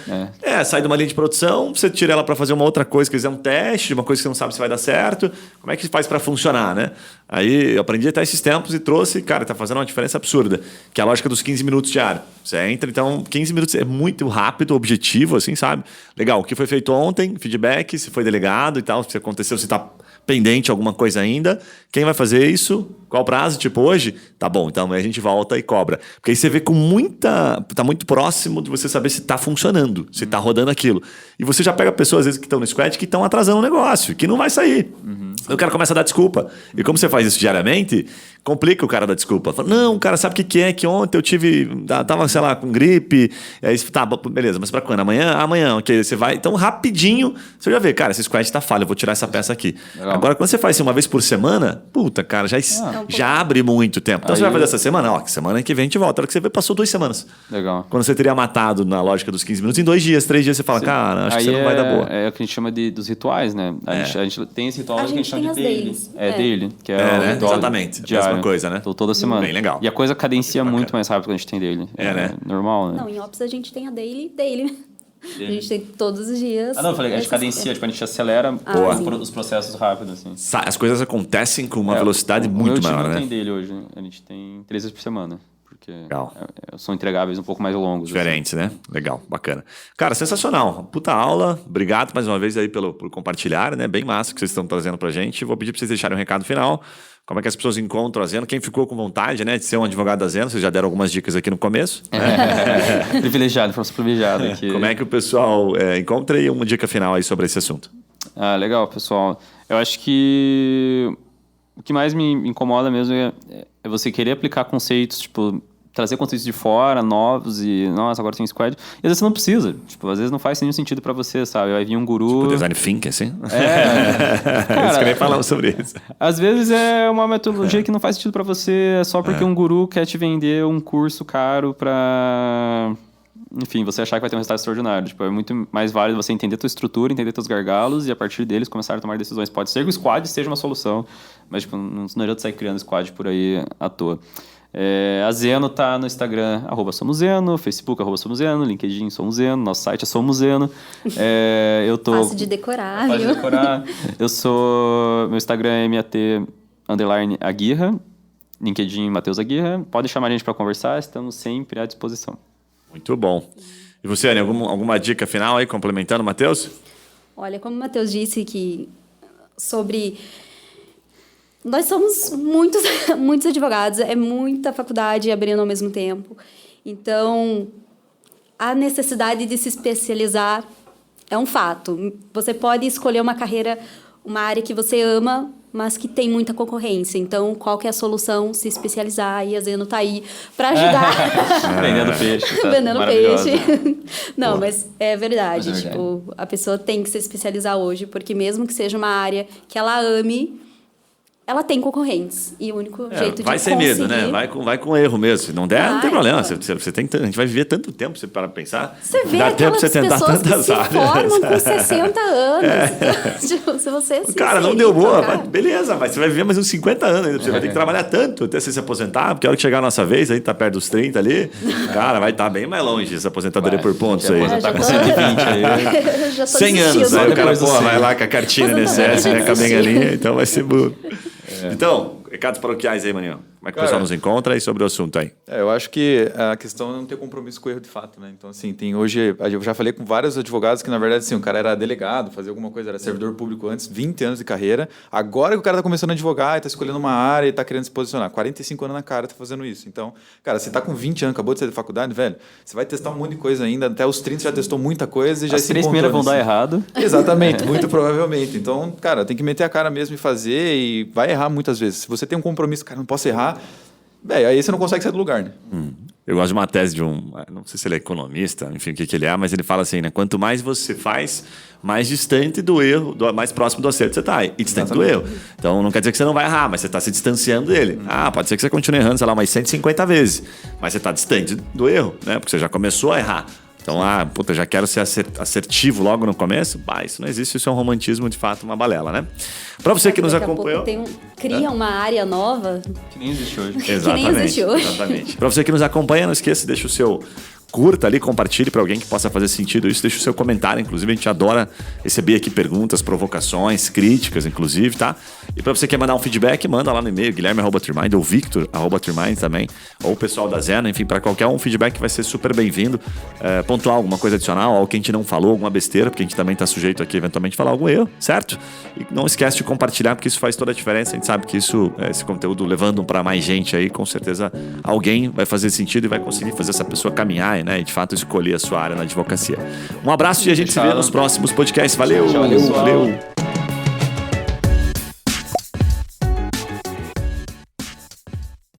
sai de uma linha de produção, você tira ela para fazer uma outra coisa, quiser um teste, de uma coisa que você não sabe se vai dar certo. Como é que faz para funcionar, né? Aí eu aprendi até esses tempos e trouxe, cara, tá fazendo uma diferença absurda, que é a lógica dos 15 minutos diário. Você entra, então 15 minutos é muito rápido, objetivo, assim, sabe? Legal, o que foi feito ontem, feedback, se foi delegado e tal, se aconteceu, se tá pendente alguma coisa ainda, quem vai fazer isso, qual prazo, tipo hoje, tá bom, então a gente volta e cobra. Porque aí você vê tá muito próximo de você saber se tá funcionando, se tá rodando aquilo. E você já pega pessoas, às vezes, que estão no squad, que estão atrasando o negócio, que não vai sair. Aí o cara começa a dar desculpa. E como você faz isso diariamente, complica o cara dar desculpa. Fala, não, cara, sabe o que é? Que ontem eu tava, sei lá, com gripe. E aí, tá, beleza, mas pra quando? Amanhã? Amanhã, ok. Você vai, então rapidinho, você já vê, cara, esse squad tá falha, eu vou tirar essa peça aqui. Legal. Agora, quando você faz isso uma vez por semana, puta, cara, já abre muito tempo. Então Aí você vai fazer essa semana, semana que vem a gente volta. A hora que você vê, passou 2 semanas. Legal. Quando você teria matado na lógica dos 15 minutos, em 2 dias, 3 dias, você fala, cara, acho que você não vai dar boa. É o que a gente chama dos rituais, né? A gente tem esse ritual que a gente chama de daily. dailies. Daily, que é né? o ritual Exatamente. diário. Mesma coisa, né? Então, toda semana. Bem legal. E a coisa cadencia muito mais rápido quando a gente tem daily. Né? Normal, né? Não, em Ops a gente tem a daily. A gente tem todos os dias. Eu falei, a gente cadencia, tipo, a gente acelera os processos rápido, assim. As coisas acontecem com uma velocidade O muito meu time maior, não né? tem daily hoje, a gente tem 3 vezes por semana. porque Legal. são entregáveis um pouco mais longos. Diferentes, né? Legal, bacana. Cara, sensacional. Puta aula. Obrigado mais uma vez aí por compartilhar, né? Bem massa que vocês estão trazendo pra gente. Vou pedir pra vocês deixarem um recado final. Como é que as pessoas encontram a Zeno? Quem ficou com vontade, né, de ser um advogado da Zeno? Vocês já deram algumas dicas aqui no começo. Privilegiado, informação privilegiada aqui. Como é que o pessoal encontra aí uma dica final aí sobre esse assunto? Legal, pessoal. Eu acho que o que mais me incomoda mesmo é você querer aplicar conceitos, tipo, trazer conceitos de fora, novos e, nossa, agora tem um squad. E às vezes você não precisa. Tipo, às vezes não faz nenhum sentido pra você, sabe? Vai vir um guru... Tipo design thinking, assim? Cara, Eles querem falar sobre isso. Às vezes é uma metodologia que não faz sentido pra você só porque um guru quer te vender um curso caro pra... Enfim, você achar que vai ter um resultado extraordinário. Tipo, é muito mais válido você entender a tua estrutura, entender teus gargalos e a partir deles começar a tomar decisões. Pode ser que o squad seja uma solução, mas tipo, não adianta sair criando squad por aí à toa. A Zeno tá no Instagram, @somozeno, Facebook, @somozeno, LinkedIn, somozeno, nosso site é somozeno. Eu tô... Fácil de decorar, Fácil viu? de decorar. Meu Instagram é MAT_Aguirra, LinkedIn Matheus Aguirra. Pode chamar a gente para conversar, estamos sempre à disposição. Muito bom. E você, Anny, alguma dica final aí, complementando, Matheus? Olha, como o Matheus disse que sobre... Nós somos muitos advogados, é muita faculdade abrindo ao mesmo tempo. Então, a necessidade de se especializar é um fato. Você pode escolher uma carreira, uma área que você ama, mas que tem muita concorrência. Então, qual que é a solução? Se especializar. E a Zeno tá aí para ajudar. Vendendo peixe. Tá? Vendendo peixe. Não, Pô. mas é verdade. Mas é verdade. Tipo, a pessoa tem que se especializar hoje, porque mesmo que seja uma área que ela ame, ela tem concorrentes. E o único jeito de vai sem conseguir... medo, né? Vai com erro mesmo. Se não der, não tem problema. Claro. Você tem, a gente vai viver tanto tempo, você para pensar. Você vê dá tempo aquelas pra você tentar pessoas que tantas se áreas. formam com 60 anos. Tipo, se você se Cara, não inserir, deu boa. trocar. Beleza, mas você vai viver mais uns 50 anos ainda. Você vai ter que trabalhar tanto até você se aposentar, porque a hora que chegar a nossa vez, aí tá perto dos 30 ali, cara, vai estar bem mais longe essa aposentadoria por pontos aí. Tá com tô- 120 aí. Eu já tô 100 anos, desistindo. aí o cara, Depois do pô, 100. vai lá com a cartinha Aposentadoria INSS, né, com a desistir. bengalinha, então vai ser burro. Então, recados paroquiais aí, Maninho. Como é que o pessoal nos encontra aí sobre o assunto aí? Eu acho que a questão é não ter compromisso com o erro de fato, né? Então, assim, hoje, eu já falei com vários advogados que, na verdade, assim, o cara era delegado, fazia alguma coisa, era servidor público antes, 20 anos de carreira. Agora que o cara tá começando a advogar, tá escolhendo uma área e tá querendo se posicionar. 45 anos na cara, tá fazendo isso. Então, cara, você tá com 20 anos, acabou de sair da faculdade, velho, você vai testar um monte de coisa ainda, até os 30 você já testou muita coisa e já As se 3 encontrou primeiras vão dar nisso. errado. Exatamente, muito provavelmente. Então, cara, tem que meter a cara mesmo e fazer e vai errar muitas vezes. Se você tem um compromisso, cara, não posso errar, aí você não consegue sair do lugar, né? Eu gosto de uma tese de não sei se ele é economista, enfim, o que ele é, mas ele fala assim, né? Quanto mais você faz, mais distante do erro, mais próximo do acerto você tá. E distante do erro. Então, não quer dizer que você não vai errar, mas você está se distanciando dele. Pode ser que você continue errando, sei lá, umas 150 vezes. Mas você está distante do erro, né? Porque você já começou a errar. Então, já quero ser assertivo logo no começo. Isso não existe, isso é um romantismo, de fato, uma balela, né? Para você que nos Daqui a pouco acompanhou... cria uma área nova. Que nem existe hoje. Exatamente. nem existe hoje. Exatamente. Para você que nos acompanha, não esqueça, deixa o seu curta ali, compartilhe para alguém que possa fazer sentido isso, deixa o seu comentário, inclusive a gente adora receber aqui perguntas, provocações, críticas, inclusive, tá? E para você que quer mandar um feedback, manda lá no e-mail, guilherme@turmind ou victor@turmind também, ou o pessoal da Zeno, enfim, para qualquer um feedback vai ser super bem-vindo, pontuar alguma coisa adicional, algo que a gente não falou, alguma besteira, porque a gente também está sujeito aqui eventualmente a falar algum erro, certo? E não esquece de compartilhar, porque isso faz toda a diferença, a gente sabe que isso, esse conteúdo levando para mais gente aí, com certeza alguém vai fazer sentido e vai conseguir fazer essa pessoa caminhar, né? E de fato escolher a sua área na advocacia. Um abraço e a gente se vê nos próximos podcasts. Valeu! Tchau, pessoal. Valeu!